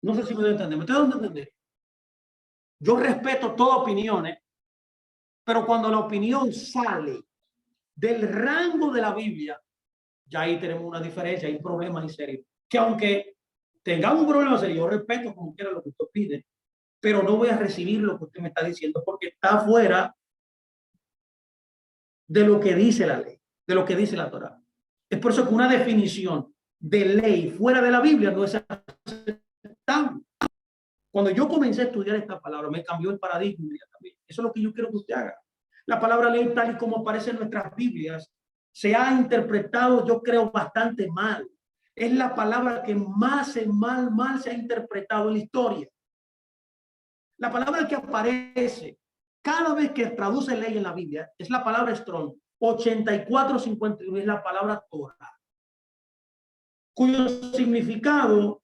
No sé si me debe entender. ¿Me estoy dando a entender? Yo respeto todas opiniones, pero cuando la opinión sale del rango de la Biblia, ya ahí tenemos una diferencia, hay un problema en serio. Que aunque tengamos un problema serio, yo respeto como quiera lo que usted pide, pero no voy a recibir lo que usted me está diciendo porque está fuera de lo que dice la ley, de lo que dice la Torá. Es por eso que una definición de ley fuera de la Biblia no es aceptable. Cuando yo comencé a estudiar esta palabra, me cambió el paradigma inmediatamente. Eso es lo que yo quiero que usted haga. La palabra ley, tal y como aparece en nuestras Biblias, se ha interpretado, yo creo, bastante mal. Es la palabra que más mal se ha interpretado en la historia. La palabra que aparece cada vez que traduce ley en la Biblia es la palabra Strong 8451, es la palabra Torah, cuyo significado,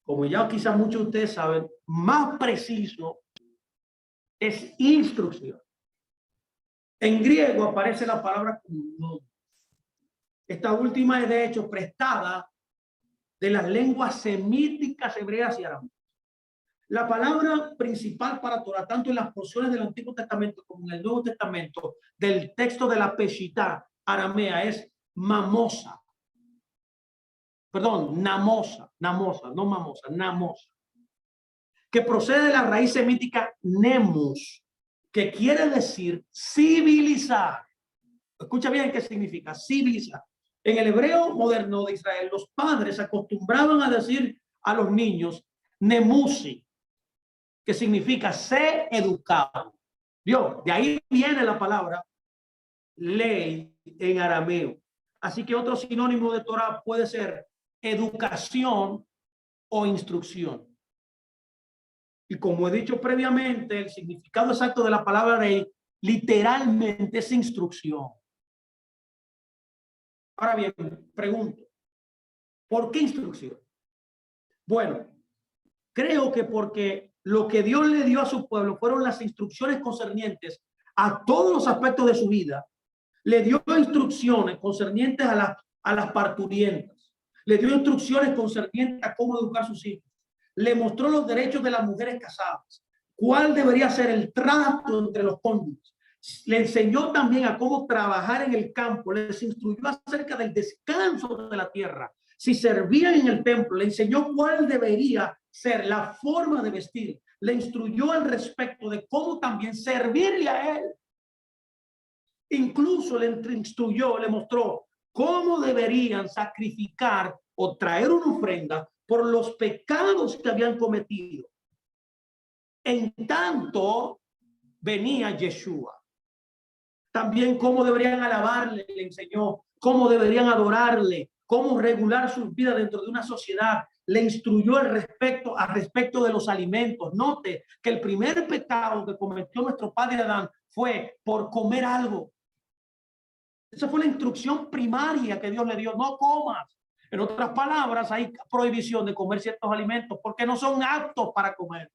como ya quizás muchos de ustedes saben, más preciso es instrucción. En griego aparece la palabra kunon. Esta última es de hecho prestada de las lenguas semíticas, hebreas y arameas. La palabra principal para Torah, tanto en las porciones del Antiguo Testamento como en el Nuevo Testamento, del texto de la Peshitá aramea, es mamosa. Perdón, namosa, no mamosa, namosa. Que procede de la raíz semítica nemus, que quiere decir civilizar. Escucha bien qué significa civilizar. En el hebreo moderno de Israel, los padres acostumbraban a decir a los niños nemusi, que significa ser educado. ¿Vio? De ahí viene la palabra ley en arameo. Así que otro sinónimo de Torah puede ser educación o instrucción. Y como he dicho previamente, el significado exacto de la palabra ley literalmente es instrucción. Ahora bien, pregunto, ¿por qué instrucción? Bueno, creo que porque lo que Dios le dio a su pueblo fueron las instrucciones concernientes a todos los aspectos de su vida. Le dio instrucciones concernientes a las parturientas. Le dio instrucciones concernientes a cómo educar a sus hijos. Le mostró los derechos de las mujeres casadas. ¿Cuál debería ser el trato entre los cónyuges? Le enseñó también a cómo trabajar en el campo. Les instruyó acerca del descanso de la tierra. Si servían en el templo, le enseñó cuál debería ser la forma de vestir. Le instruyó al respecto de cómo también servirle a él. Incluso le instruyó, le mostró cómo deberían sacrificar o traer una ofrenda por los pecados que habían cometido. En tanto venía Yeshua. También cómo deberían alabarle, le enseñó, cómo deberían adorarle, cómo regular sus vidas dentro de una sociedad. Le instruyó al respecto de los alimentos. Note que el primer pecado que cometió nuestro padre Adán fue por comer algo. Esa fue la instrucción primaria que Dios le dio, no comas. En otras palabras, hay prohibición de comer ciertos alimentos porque no son aptos para comer.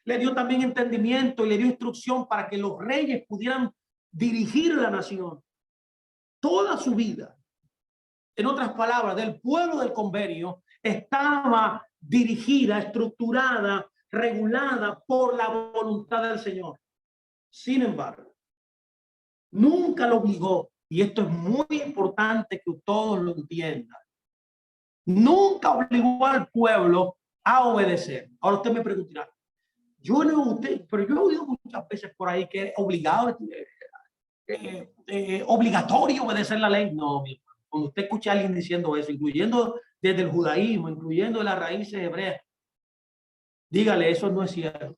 Le dio también entendimiento y le dio instrucción para que los reyes pudieran dirigir la nación toda su vida. En otras palabras, del pueblo del convenio estaba dirigida, estructurada, regulada por la voluntad del Señor. Sin embargo, nunca lo obligó, y esto es muy importante que todos lo entiendan. Nunca obligó al pueblo a obedecer. Ahora usted me preguntará, pero yo he oído muchas veces por ahí que es obligado, obligatorio obedecer la ley. No, mi hermano. Cuando usted escucha a alguien diciendo eso, incluyendo desde el judaísmo, incluyendo las raíces hebreas, dígale, eso no es cierto.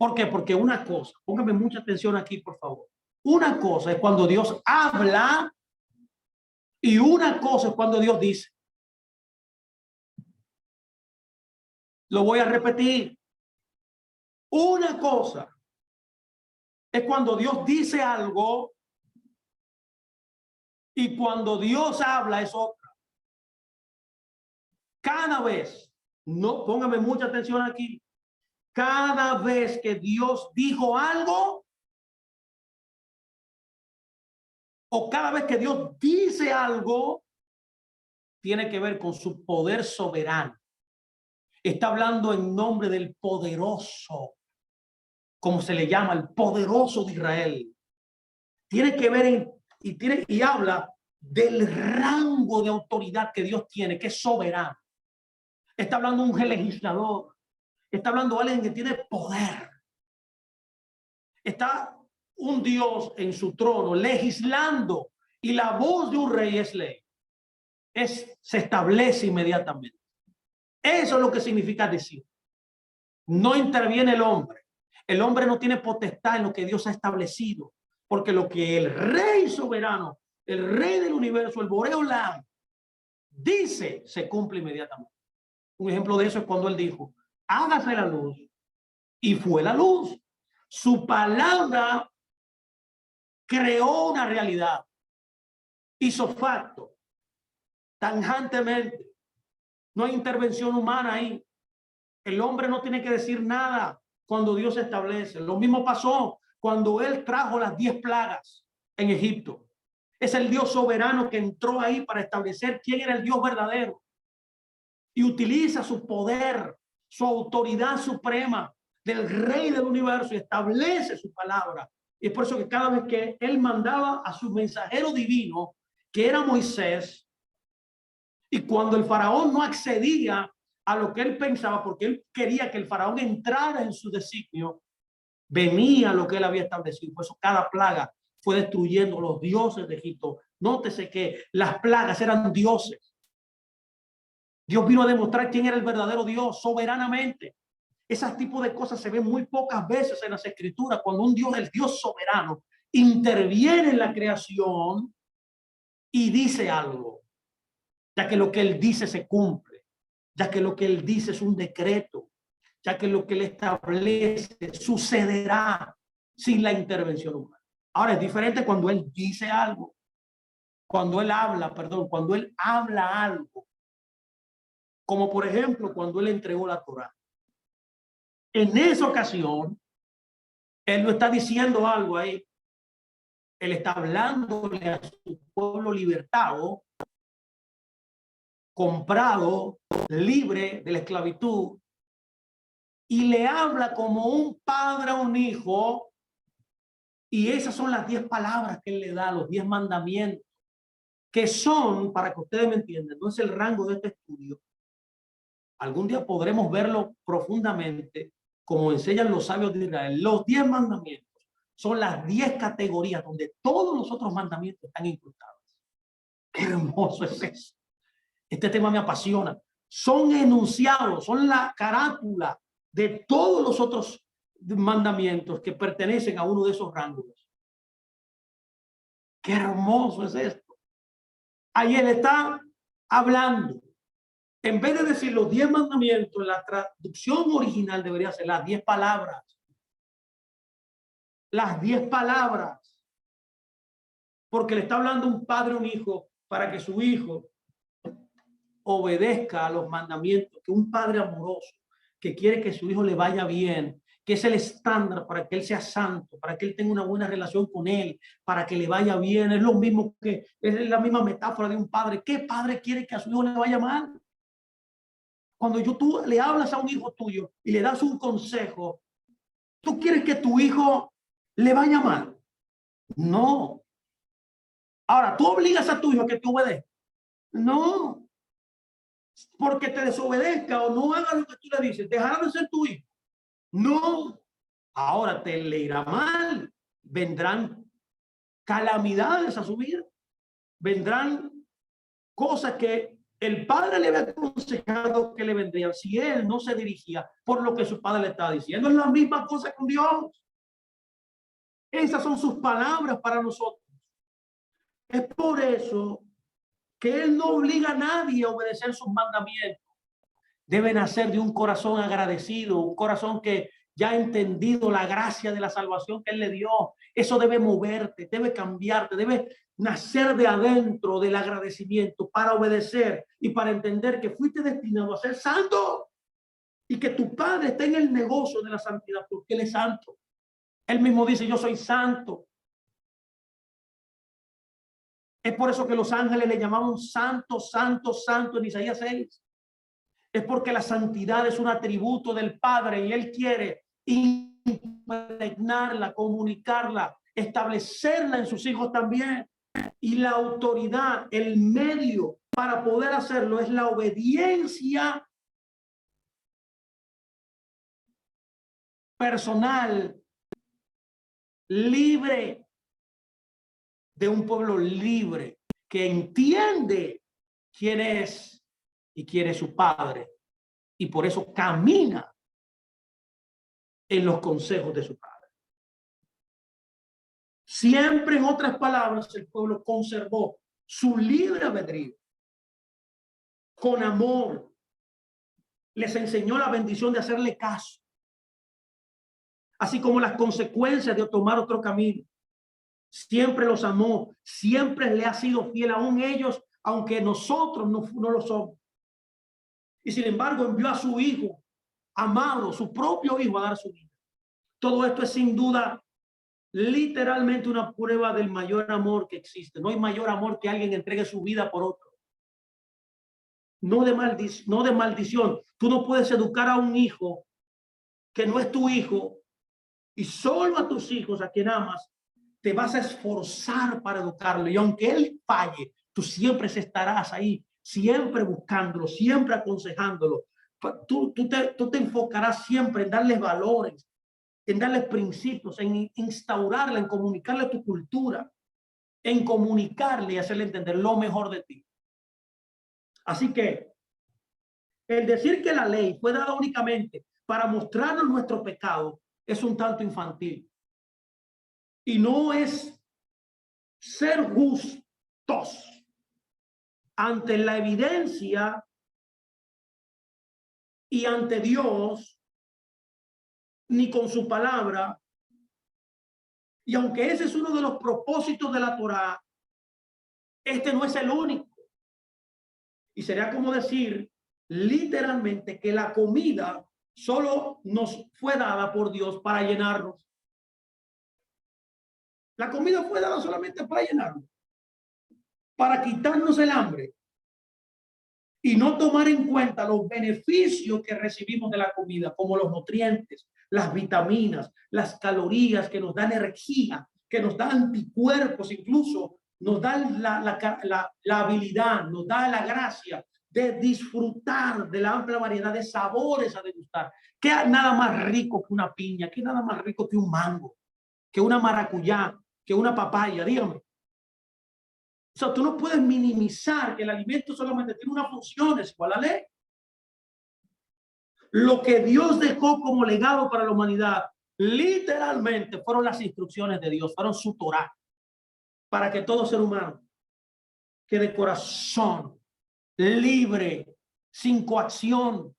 ¿Por qué? Porque una cosa, póngame mucha atención aquí, por favor. Una cosa es cuando Dios habla y una cosa es cuando Dios dice. Lo voy a repetir. Una cosa es cuando Dios dice algo y cuando Dios habla es otra. Cada vez, no, póngame mucha atención aquí. Cada vez que Dios dijo algo o cada vez que Dios dice algo, tiene que ver con su poder soberano. Está hablando en nombre del poderoso, como se le llama, el poderoso de Israel. Tiene que ver y habla del rango de autoridad que Dios tiene, que es soberano. Está hablando un legislador. Está hablando alguien que tiene poder. Está un Dios en su trono legislando y la voz de un rey es ley. Se establece inmediatamente. Eso es lo que significa decir. No interviene el hombre. El hombre no tiene potestad en lo que Dios ha establecido, porque lo que el rey soberano, el rey del universo, el Boreolam, dice, se cumple inmediatamente. Un ejemplo de eso es cuando él dijo, hágase la luz, y fue la luz. Su palabra creó una realidad, hizo facto, tangentemente. No hay intervención humana ahí. El hombre no tiene que decir nada cuando Dios establece. Lo mismo pasó cuando él trajo las 10 plagas en Egipto. Es el Dios soberano que entró ahí para establecer quién era el Dios verdadero. Y utiliza su poder, su autoridad suprema del rey del universo y establece su palabra. Y es por eso que cada vez que él mandaba a su mensajero divino, que era Moisés, y cuando el faraón no accedía a lo que él pensaba, porque él quería que el faraón entrara en su designio, venía lo que él había establecido. Por eso cada plaga fue destruyendo los dioses de Egipto. Nótese que las plagas eran dioses. Dios vino a demostrar quién era el verdadero Dios soberanamente. Ese tipo de cosas se ven muy pocas veces en las escrituras, cuando un Dios, el Dios soberano, interviene en la creación y dice algo, ya que lo que él dice se cumple, ya que lo que él dice es un decreto, ya que lo que él establece sucederá sin la intervención humana. Ahora es diferente cuando él dice algo, cuando él habla, perdón, cuando él habla algo, como por ejemplo cuando él entregó la Torá. En esa ocasión, él no está diciendo algo ahí, él está hablándole a su pueblo libertado, comprado, libre de la esclavitud, y le habla como un padre a un hijo, y esas son las 10 palabras que él le da, los 10 mandamientos, que son, para que ustedes me entiendan, no es el rango de este estudio. Algún día podremos verlo profundamente, como enseñan los sabios de Israel. Los 10 mandamientos son las 10 categorías donde todos los otros mandamientos están incrustados. Qué hermoso es eso. Este tema me apasiona. Son enunciados, son la carátula de todos los otros mandamientos que pertenecen a uno de esos rangos. Qué hermoso es esto. Ahí él está hablando. En vez de decir los 10 mandamientos, la traducción original debería ser las 10 palabras. Las 10 palabras. Porque le está hablando un padre a un hijo para que su hijo obedezca a los mandamientos, que un padre amoroso que quiere que su hijo le vaya bien, que es el estándar para que él sea santo, para que él tenga una buena relación con él, para que le vaya bien. Es lo mismo que, es la misma metáfora de un padre. ¿Qué padre quiere que a su hijo le vaya mal? Cuando tú le hablas a un hijo tuyo y le das un consejo, ¿tú quieres que tu hijo le vaya mal? No. Ahora, ¿tú obligas a tu hijo a que te obedezca? No. Porque te desobedezca o no haga lo que tú le dices, dejará de ser tu hijo. No. Ahora te le irá mal. Vendrán calamidades a su vida. Vendrán cosas que el padre le había aconsejado que le vendrían si él no se dirigía por lo que su padre le estaba diciendo. Es la misma cosa con Dios. Esas son sus palabras para nosotros. Es por eso que él no obliga a nadie a obedecer sus mandamientos. Debe nacer de un corazón agradecido, un corazón que ya ha entendido la gracia de la salvación que él le dio. Eso debe moverte, debe cambiarte, debe nacer de adentro del agradecimiento para obedecer y para entender que fuiste destinado a ser santo y que tu padre está en el negocio de la santidad porque él es santo. Él mismo dice, yo soy santo. Es por eso que los ángeles le llamaban santo, santo, santo en Isaías 6. Es porque la santidad es un atributo del Padre y Él quiere impregnarla, comunicarla, establecerla en sus hijos también. Y la autoridad, el medio para poder hacerlo es la obediencia personal, libre, de un pueblo libre que entiende quién es y quién es su Padre y por eso camina en los consejos de su Padre. Siempre, en otras palabras, el pueblo conservó su libre albedrío con amor. Les enseñó la bendición de hacerle caso, así como las consecuencias de tomar otro camino. Siempre los amó, siempre le ha sido fiel, aún ellos, aunque nosotros no lo somos. Y sin embargo envió a su hijo amado, su propio hijo, a dar su vida. Todo esto es sin duda literalmente una prueba del mayor amor que existe. No hay mayor amor que alguien entregue su vida por otro. No de maldición. Tú no puedes educar a un hijo que no es tu hijo y solo a tus hijos a quien amas te vas a esforzar para educarlo. Y aunque él falle, tú siempre estarás ahí, siempre buscándolo, siempre aconsejándolo. Tú te enfocarás siempre en darles valores, en darles principios, en instaurarle, en comunicarle tu cultura, en comunicarle y hacerle entender lo mejor de ti. Así que el decir que la ley fue dada únicamente para mostrarnos nuestro pecado es un tanto infantil. Y no es ser justos ante la evidencia y ante Dios, ni con su palabra. Y aunque ese es uno de los propósitos de la Torá, este no es el único. Y sería como decir literalmente que la comida solo nos fue dada por Dios para llenarnos. La comida fue dada solamente para llenarnos, para quitarnos el hambre y no tomar en cuenta los beneficios que recibimos de la comida, como los nutrientes, las vitaminas, las calorías que nos dan energía, que nos dan anticuerpos, incluso nos dan la habilidad, nos da la gracia de disfrutar de la amplia variedad de sabores a degustar. ¿Qué nada más rico que una piña? ¿Qué nada más rico que un mango? ¿Que una maracuyá? ¿Que una papaya? Dígame. O sea, tú no puedes minimizar que el alimento solamente tiene una función, es igual a la ley. Lo que Dios dejó como legado para la humanidad, literalmente fueron las instrucciones de Dios, fueron su Torá, para que todo ser humano que de corazón, libre, sin coacción,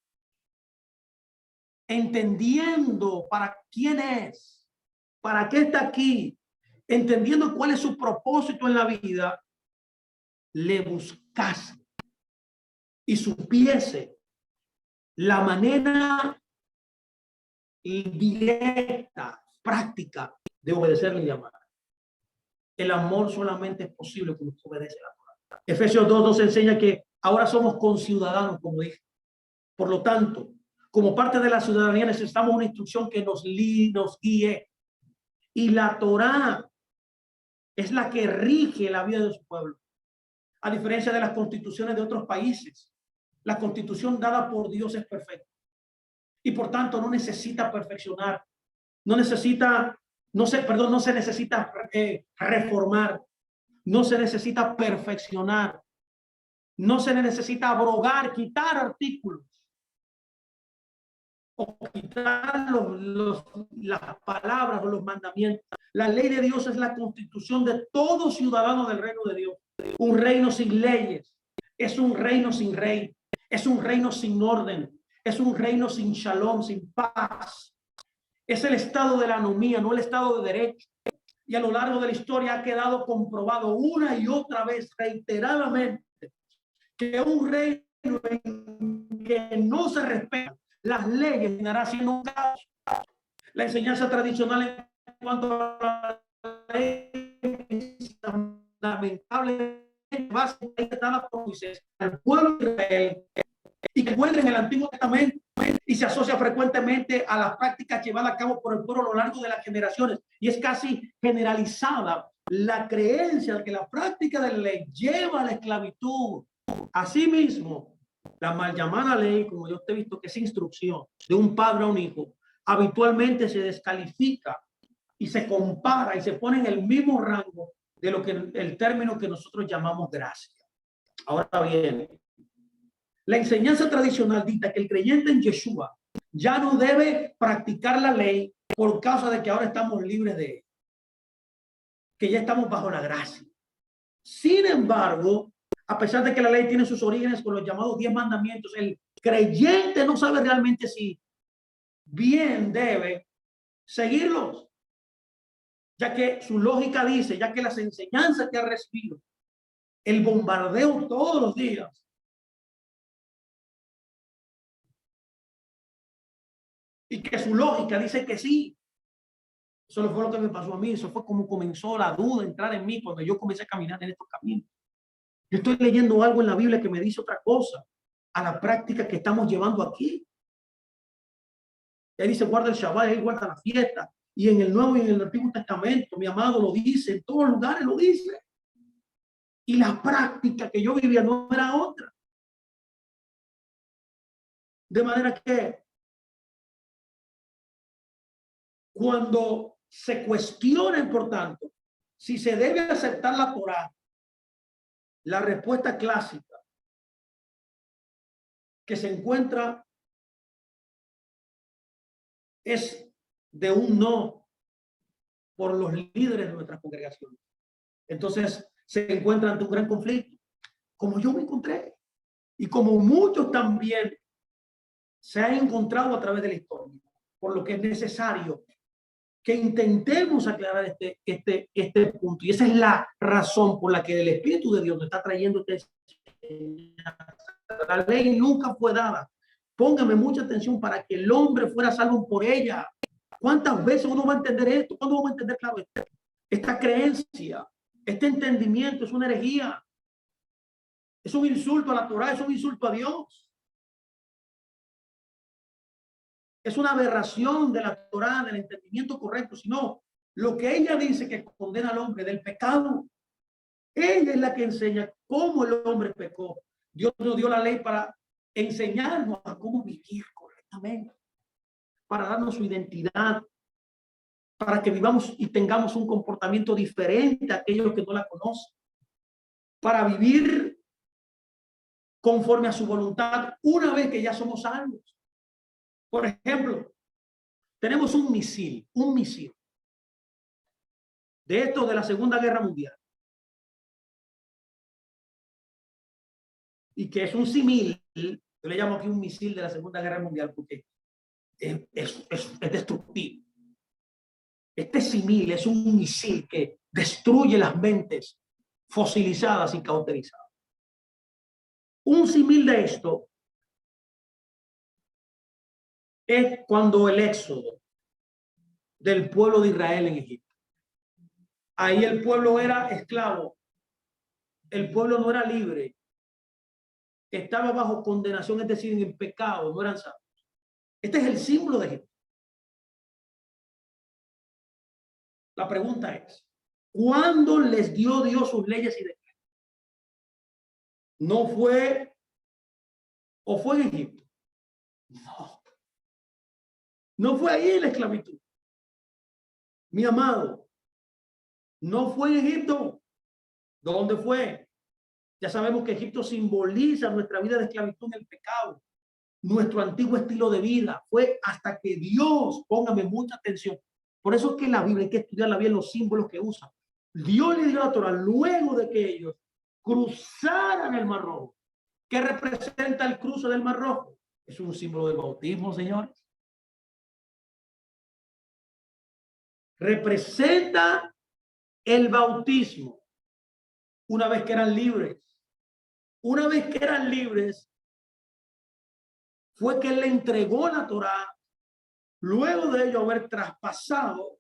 entendiendo para quién es, para qué está aquí, entendiendo cuál es su propósito en la vida, le buscase y supiese la manera directa, práctica de obedecerle y llamar. El amor solamente es posible cuando se obedece a la Torá. Efesios 2 nos enseña que ahora somos conciudadanos, como dije. Por lo tanto, como parte de la ciudadanía necesitamos una instrucción que nos guíe. Y la Torá es la que rige la vida de su pueblo. A diferencia de las constituciones de otros países, la constitución dada por Dios es perfecta. Y por tanto no necesita perfeccionar, no se necesita reformar, no se necesita perfeccionar. No se le necesita abrogar, quitar artículos o quitar las palabras o los mandamientos. La ley de Dios es la constitución de todo ciudadano del reino de Dios. Un reino sin leyes es un reino sin rey, es un reino sin orden, es un reino sin shalom, sin paz. Es el estado de la anomía, no el estado de derecho. Y a lo largo de la historia ha quedado comprobado una y otra vez, reiteradamente, que un reino en que no se respetan las leyes terminará siendo un caos. La enseñanza tradicional en cuanto a la ley lamentablemente básicamente está por Moisés al pueblo de Israel y que encuentra en el Antiguo Testamento y se asocia frecuentemente a las prácticas llevadas a cabo por el pueblo a lo largo de las generaciones, y es casi generalizada la creencia de que la práctica de la ley lleva a la esclavitud. Asimismo, la mal llamada ley, como yo te he visto que es instrucción de un padre a un hijo, habitualmente se descalifica y se compara y se pone en el mismo rango de lo que el término que nosotros llamamos gracia. Ahora bien, la enseñanza tradicional dicta que el creyente en Yeshua ya no debe practicar la ley por causa de que ahora estamos libres de ella, que ya estamos bajo la gracia. Sin embargo, a pesar de que la ley tiene sus orígenes con los llamados 10 mandamientos, el creyente no sabe realmente si bien debe seguirlos, ya que su lógica dice, ya que las enseñanzas que ha recibido, el bombardeo todos los días, y que su lógica dice que sí. Eso fue lo que me pasó a mí. Eso fue como comenzó la duda a entrar en mí cuando yo comencé a caminar en estos caminos. Yo estoy leyendo algo en la Biblia que me dice otra cosa a la práctica que estamos llevando aquí. Ahí dice guarda el Shabbat, ahí guarda la fiesta. Y en el Nuevo y en el Antiguo Testamento, mi amado, lo dice, en todos los lugares lo dice. Y la práctica que yo vivía no era otra. De manera que cuando se cuestiona, por tanto, si se debe aceptar la Torá, la respuesta clásica que se encuentra es de un no por los líderes de nuestras congregaciones. Entonces se encuentra ante un gran conflicto, como yo me encontré y como muchos también se han encontrado a través de la historia, por lo que es necesario que intentemos aclarar este punto. Y esa es la razón por la que el Espíritu de Dios nos está trayendo la ley nunca fue dada. Póngame mucha atención para que el hombre fuera salvo por ella. ¿Cuántas veces uno va a entender esto? ¿Cuándo vamos a entender, claro, esta creencia, este entendimiento es una herejía? Es un insulto a la Torá, es un insulto a Dios. Es una aberración de la Torá, del entendimiento correcto, sino lo que ella dice que condena al hombre del pecado. Ella es la que enseña cómo el hombre pecó. Dios nos dio la ley para enseñarnos a cómo vivir correctamente, para darnos su identidad, para que vivamos y tengamos un comportamiento diferente a aquellos que no la conocen, para vivir conforme a su voluntad una vez que ya somos salvos. Por ejemplo, tenemos un misil de estos de la Segunda Guerra Mundial, y que es un símil, yo le llamo aquí un misil de la Segunda Guerra Mundial porque es destructivo. Este símil es un misil que destruye las mentes fosilizadas y cauterizadas. Un símil de esto es cuando el éxodo del pueblo de Israel en Egipto. Ahí el pueblo era esclavo, el pueblo no era libre, estaba bajo condenación, es decir, en el pecado, no eran salvos. Este es el símbolo de Egipto. La pregunta es, ¿cuándo les dio Dios sus leyes y decretos? ¿No fue o fue en Egipto? No. No fue ahí la esclavitud. Mi amado, no fue en Egipto. ¿Dónde fue? Ya sabemos que Egipto simboliza nuestra vida de esclavitud en el pecado, nuestro antiguo estilo de vida. Fue hasta que Dios, póngame mucha atención. Por eso es que la Biblia hay que estudiarla bien, los símbolos que usa. Dios le dio la Torah luego de que ellos cruzaran el Mar Rojo. ¿Qué representa el cruce del Mar Rojo? Es un símbolo del bautismo, señores. Representa el bautismo. Una vez que eran libres. Una vez que eran libres, fue que él le entregó la Torá, luego de ello haber traspasado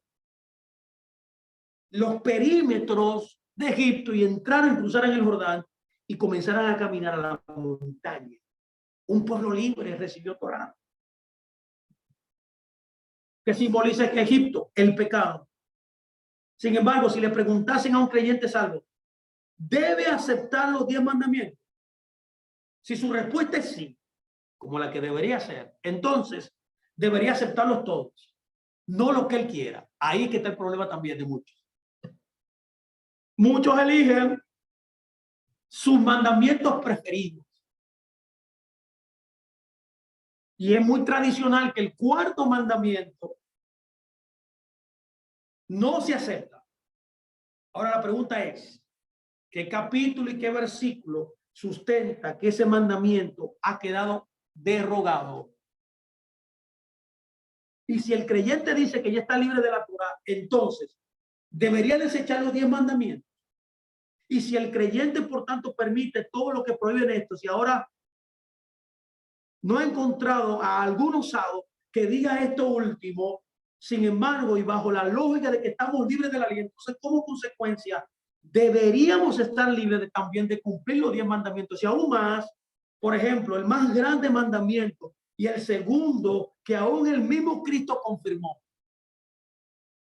los perímetros de Egipto y entraron, cruzaron el Jordán y comenzaron a caminar a la montaña. Un pueblo libre recibió Torá. ¿Qué simboliza que Egipto? El pecado. Sin embargo, si le preguntasen a un creyente salvo, ¿debe aceptar los 10 mandamientos? Si su respuesta es sí, como la que debería ser, entonces debería aceptarlos todos, no lo que él quiera. Ahí que está el problema también de muchos. Muchos eligen sus mandamientos preferidos. Y es muy tradicional que el cuarto mandamiento no se acepta. Ahora la pregunta es, ¿qué capítulo y qué versículo sustenta que ese mandamiento ha quedado derogado? Y si el creyente dice que ya está libre de la Torá, entonces debería desechar los 10 mandamientos. Y si el creyente, por tanto, permite todo lo que prohíben estos, y ahora no ha encontrado a algún osado que diga esto último, sin embargo, y bajo la lógica de que estamos libres de la ley, entonces como consecuencia deberíamos estar libres de, también de cumplir los 10 mandamientos. Y aún más, por ejemplo, el más grande mandamiento y el segundo que aún el mismo Cristo confirmó.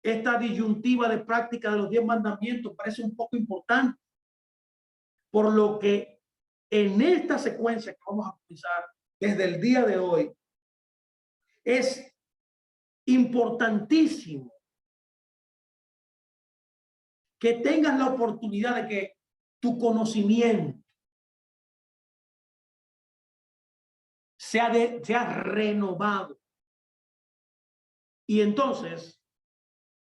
Esta disyuntiva de práctica de los 10 mandamientos parece un poco importante, por lo que en esta secuencia que vamos a comenzar desde el día de hoy, es importantísimo que tengas la oportunidad de que tu conocimiento sea renovado y entonces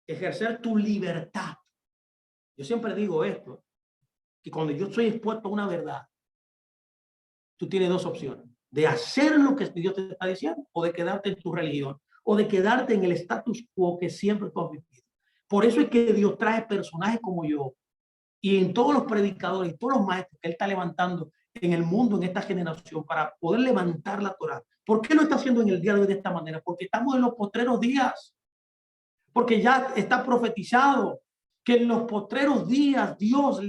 ejercer tu libertad. Yo siempre digo esto, que cuando yo estoy expuesto a una verdad, tú tienes dos opciones: de hacer lo que Dios te está diciendo, o de quedarte en tu religión, o de quedarte en el status quo que siempre tú has vivido. Por eso es que Dios trae personajes como yo y en todos los predicadores y todos los maestros que Él está levantando en el mundo, en esta generación, para poder levantar la Torá. ¿Por qué lo está haciendo en el día de hoy de esta manera? Porque estamos en los postreros días. Porque ya está profetizado que en los postreros días Dios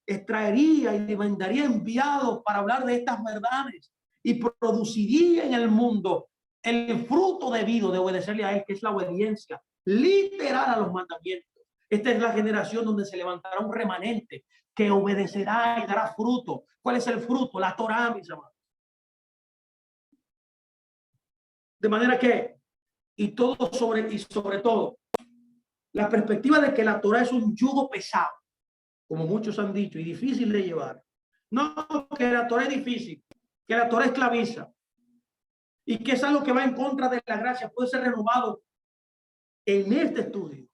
extraería y le mandaría enviados para hablar de estas verdades y produciría en el mundo el fruto debido de obedecerle a Él, que es la obediencia literal a los mandamientos. Esta es la generación donde se levantará un remanente que obedecerá y dará fruto. ¿Cuál es el fruto? La Torá, mis amados. De manera que, y sobre todo, la perspectiva de que la Torá es un yugo pesado, como muchos han dicho, y difícil de llevar. No, que la Torá es difícil, que la Torá esclaviza, y que es algo que va en contra de la gracia, puede ser renovado en este estudio.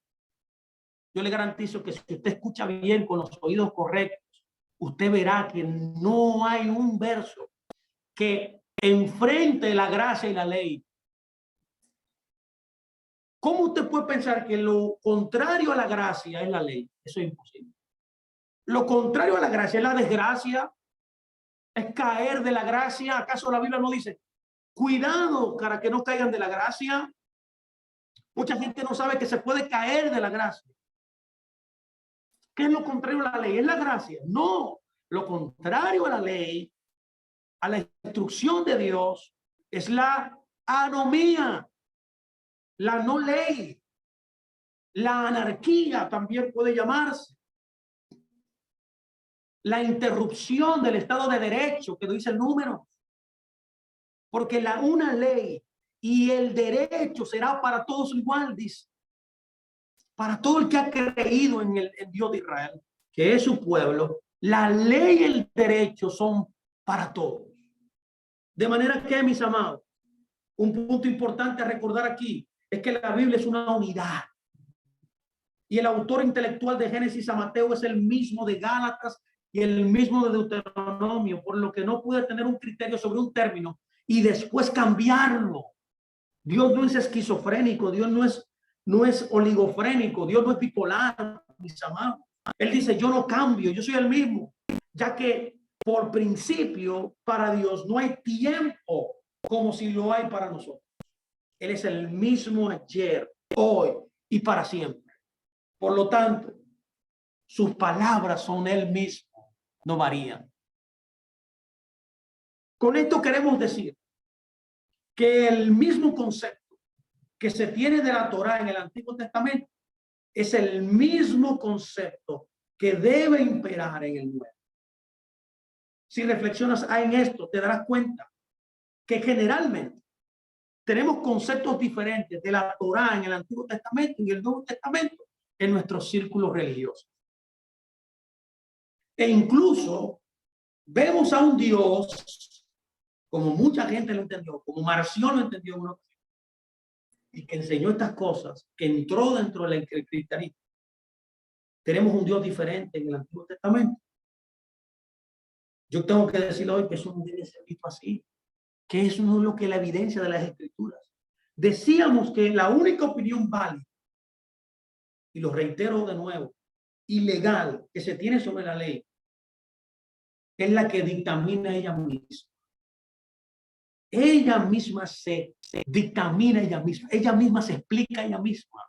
Yo le garantizo que si usted escucha bien con los oídos correctos, usted verá que no hay un verso que enfrente la gracia y la ley. ¿Cómo usted puede pensar que lo contrario a la gracia es la ley? Eso es imposible. Lo contrario a la gracia es la desgracia, es caer de la gracia. ¿Acaso la Biblia no dice, cuidado para que no caigan de la gracia? Mucha gente no sabe que se puede caer de la gracia. ¿Qué es lo contrario a la ley? ¿Es la gracia? No, lo contrario a la ley, a la instrucción de Dios, es la anomía, la no ley, la anarquía también puede llamarse, la interrupción del Estado de Derecho, que dice el número, porque una ley y el derecho será para todos igual, dice, para todo el que ha creído en el Dios de Israel, que es su pueblo, La ley y el derecho son para todos. De manera que, mis amados, un punto importante a recordar aquí es que la Biblia es una unidad. Y el autor intelectual de Génesis a Mateo es el mismo de Gálatas y el mismo de Deuteronomio, por lo que no puede tener un criterio sobre un término y después cambiarlo. Dios no es esquizofrénico, Dios no es oligofrénico, Dios no es bipolar, mis amados. Él dice, yo no cambio, yo soy el mismo, ya que por principio para Dios no hay tiempo como si lo hay para nosotros. Él es el mismo ayer, hoy y para siempre. Por lo tanto, sus palabras son él mismo, no varían. Con esto queremos decir que el mismo concepto que se tiene de la Torá en el Antiguo Testamento es el mismo concepto que debe imperar en el Nuevo. Si reflexionas en esto, te darás cuenta que generalmente tenemos conceptos diferentes de la Torá en el Antiguo Testamento y el Nuevo Testamento en nuestros círculos religiosos. E incluso vemos a un Dios, como mucha gente lo entendió, como Marción lo entendió, y que enseñó estas cosas, que entró dentro del cristianismo. Tenemos un Dios diferente en el Antiguo Testamento. Yo tengo que decir hoy que eso no debe ser visto así, que eso no es lo que es la evidencia de las Escrituras. Decíamos que la única opinión válida, y lo reitero de nuevo, ilegal que se tiene sobre la ley, es la que dictamina ella misma. Ella misma se dictamina ella misma se explica ella misma.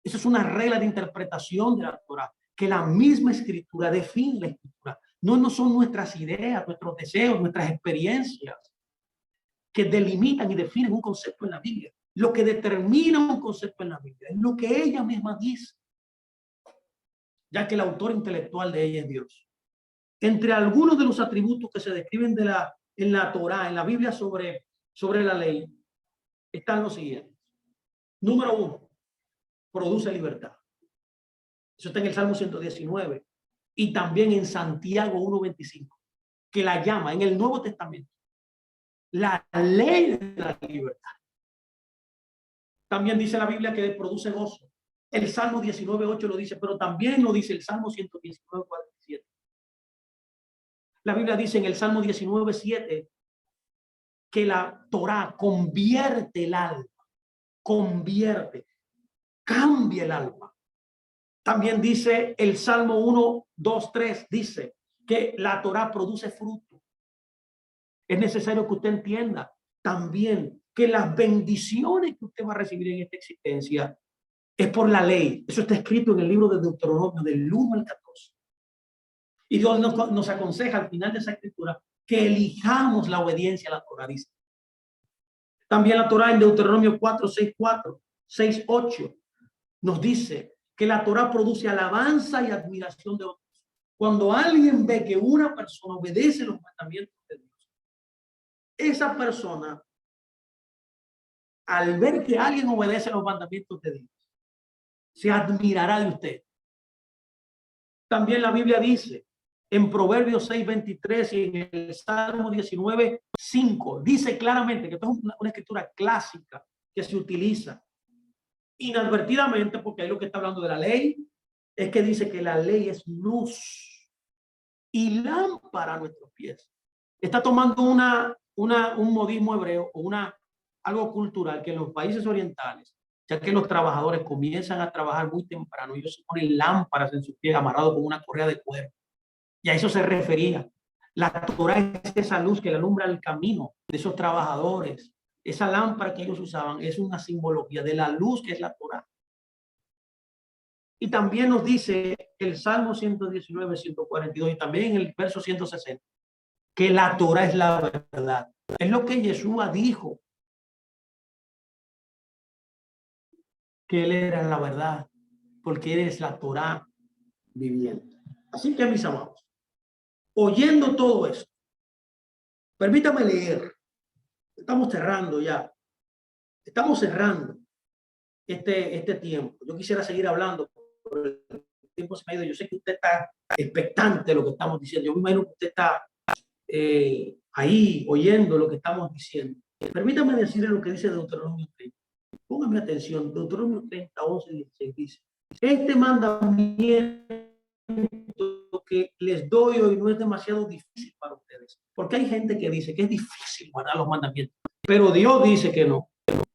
Esa es una regla de interpretación de la Torá, que la misma Escritura define la Escritura. No son nuestras ideas, nuestros deseos, nuestras experiencias que delimitan y definen un concepto en la Biblia. Lo que determina un concepto en la Biblia es lo que ella misma dice, ya que el autor intelectual de ella es Dios. Entre algunos de los atributos que se describen en la Torá, en la Biblia sobre la ley, están los siguientes. Número 1, produce libertad. Eso está en el Salmo 119 y también en Santiago 1:25, que la llama en el Nuevo Testamento la ley de la libertad. También dice la Biblia que produce gozo. El Salmo 19:8 lo dice, pero también lo dice el Salmo 119:47. La Biblia dice en el Salmo 19:7 que la Torá convierte el alma, cambia el alma. También dice el Salmo 1:2-3, dice que la Torá produce fruto. Es necesario que usted entienda también que las bendiciones que usted va a recibir en esta existencia es por la ley. Eso está escrito en el libro de Deuteronomio del 1 al 14. Y Dios nos aconseja al final de esa escritura que elijamos la obediencia a la Torá, dice. También la Torá en Deuteronomio 4:6-4, 6:8 nos dice que la Torá produce alabanza y admiración de otros. Cuando alguien ve que una persona obedece los mandamientos de Dios, esa persona, al ver que alguien obedece los mandamientos de Dios, se admirará de usted. También la Biblia dice en Proverbios 6:23 y en el Salmo 19:5, dice claramente que esto es una escritura clásica que se utiliza inadvertidamente, porque ahí lo que está hablando de la ley es que dice que la ley es luz y lámpara a nuestros pies. Está tomando un modismo hebreo o algo cultural que en los países orientales, ya que los trabajadores comienzan a trabajar muy temprano, ellos se ponen lámparas en sus pies amarrados con una correa de cuero. Y a eso se refería. La Torá es esa luz que le alumbra el camino de esos trabajadores. Esa lámpara que ellos usaban es una simbología de la luz que es la Torá. Y también nos dice el Salmo 119, 142 y también el verso 160, que la Torá es la verdad. Es lo que Yeshua dijo, que él era la verdad, porque él es la Torá viviente. Así que, mis amados, oyendo todo esto, permítame leer. Estamos cerrando ya. Estamos cerrando este tiempo. Yo quisiera seguir hablando, pero el tiempo se me ha ido. Yo sé que usted está expectante de lo que estamos diciendo. Yo me imagino que usted está ahí oyendo lo que estamos diciendo. Permítame decirle lo que dice Deuteronomio 30. Póngame atención. Deuteronomio 30, 11 y 16 dice: este mandamiento que les doy hoy no es demasiado difícil para ustedes. Porque hay gente que dice que es difícil guardar los mandamientos. Pero Dios dice que no.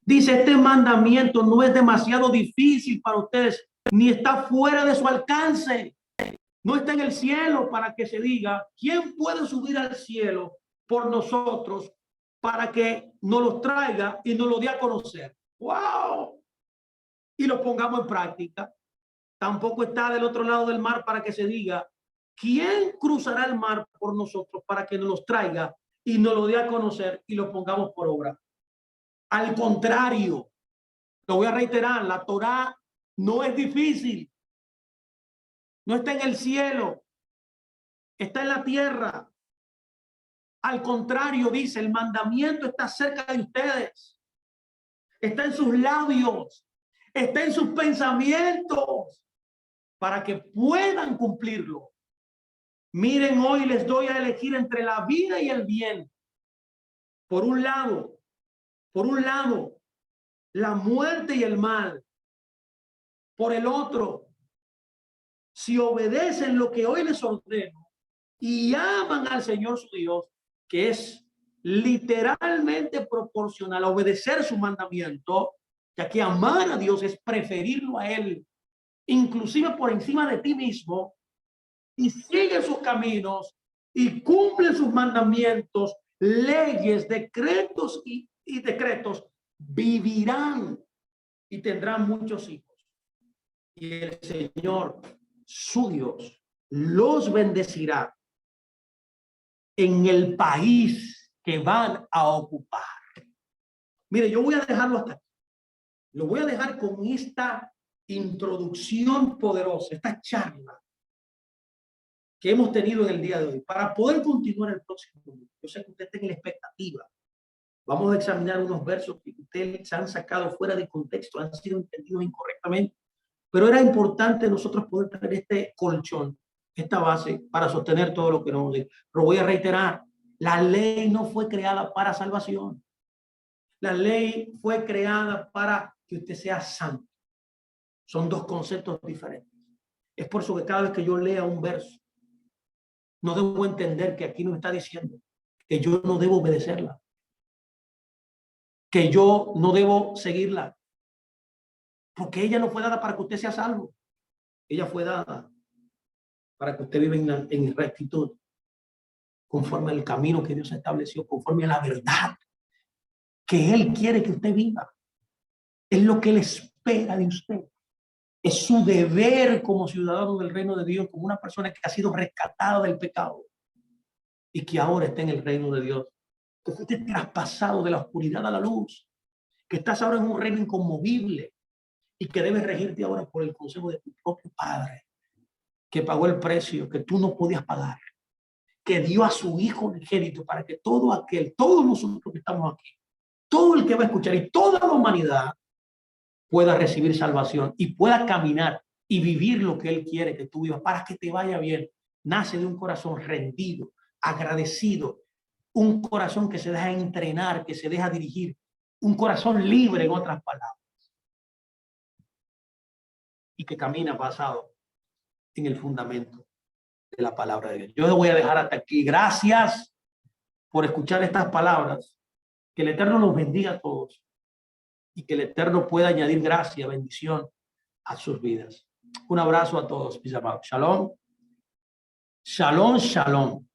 Dice, este mandamiento no es demasiado difícil para ustedes, ni está fuera de su alcance. No está en el cielo para que se diga, ¿quién puede subir al cielo por nosotros para que nos los traiga y nos lo dé a conocer? ¡Wow! Y lo pongamos en práctica. Tampoco está del otro lado del mar para que se diga, ¿quién cruzará el mar por nosotros para que nos los traiga y nos lo dé a conocer y lo pongamos por obra? Al contrario, lo voy a reiterar, la Torá no es difícil. No está en el cielo, está en la tierra. Al contrario, dice, el mandamiento está cerca de ustedes. Está en sus labios, está en sus pensamientos, para que puedan cumplirlo. Miren, hoy les doy a elegir entre la vida y el bien. Por un lado, la muerte y el mal. Por el otro, si obedecen lo que hoy les ordeno y aman al Señor su Dios, que es literalmente proporcional a obedecer su mandamiento, ya que amar a Dios es preferirlo a Él, inclusive por encima de ti mismo, y sigue sus caminos y cumple sus mandamientos, leyes, decretos y decretos, vivirán y tendrán muchos hijos. Y el Señor, su Dios, los bendecirá en el país que van a ocupar. Mire, yo voy a dejarlo hasta aquí. Lo voy a dejar con esta introducción poderosa, esta charla que hemos tenido en el día de hoy, para poder continuar el próximo domingo. Yo sé que usted está en la expectativa. Vamos a examinar unos versos que ustedes han sacado fuera de contexto, han sido entendidos incorrectamente, pero era importante nosotros poder tener este colchón, esta base, para sostener todo lo que nos dice. Pero voy a reiterar, la ley no fue creada para salvación. La ley fue creada para que usted sea santo. Son dos conceptos diferentes. Es por eso que cada vez que yo lea un verso, no debo entender que aquí nos está diciendo que yo no debo obedecerla, que yo no debo seguirla, porque ella no fue dada para que usted sea salvo. Ella fue dada para que usted viva en rectitud, conforme al camino que Dios estableció, conforme a la verdad que Él quiere que usted viva. Es lo que Él espera de usted. Es su deber como ciudadano del reino de Dios, como una persona que ha sido rescatada del pecado y que ahora está en el reino de Dios. Que fuiste traspasado de la oscuridad a la luz, que estás ahora en un reino inconmovible y que debes regirte ahora por el consejo de tu propio Padre, que pagó el precio que tú no podías pagar, que dio a su Hijo unigénito para que todos nosotros que estamos aquí, todo el que va a escuchar y toda la humanidad pueda recibir salvación y pueda caminar y vivir lo que Él quiere que tú vivas para que te vaya bien. Nace de un corazón rendido, agradecido, un corazón que se deja entrenar, que se deja dirigir, un corazón libre, en otras palabras, y que camina basado en el fundamento de la palabra de Dios. Yo voy a dejar hasta aquí. Gracias por escuchar estas palabras. Que el Eterno los bendiga a todos y que el Eterno pueda añadir gracia, bendición a sus vidas. Un abrazo a todos, mis amados. Shalom. Shalom, shalom.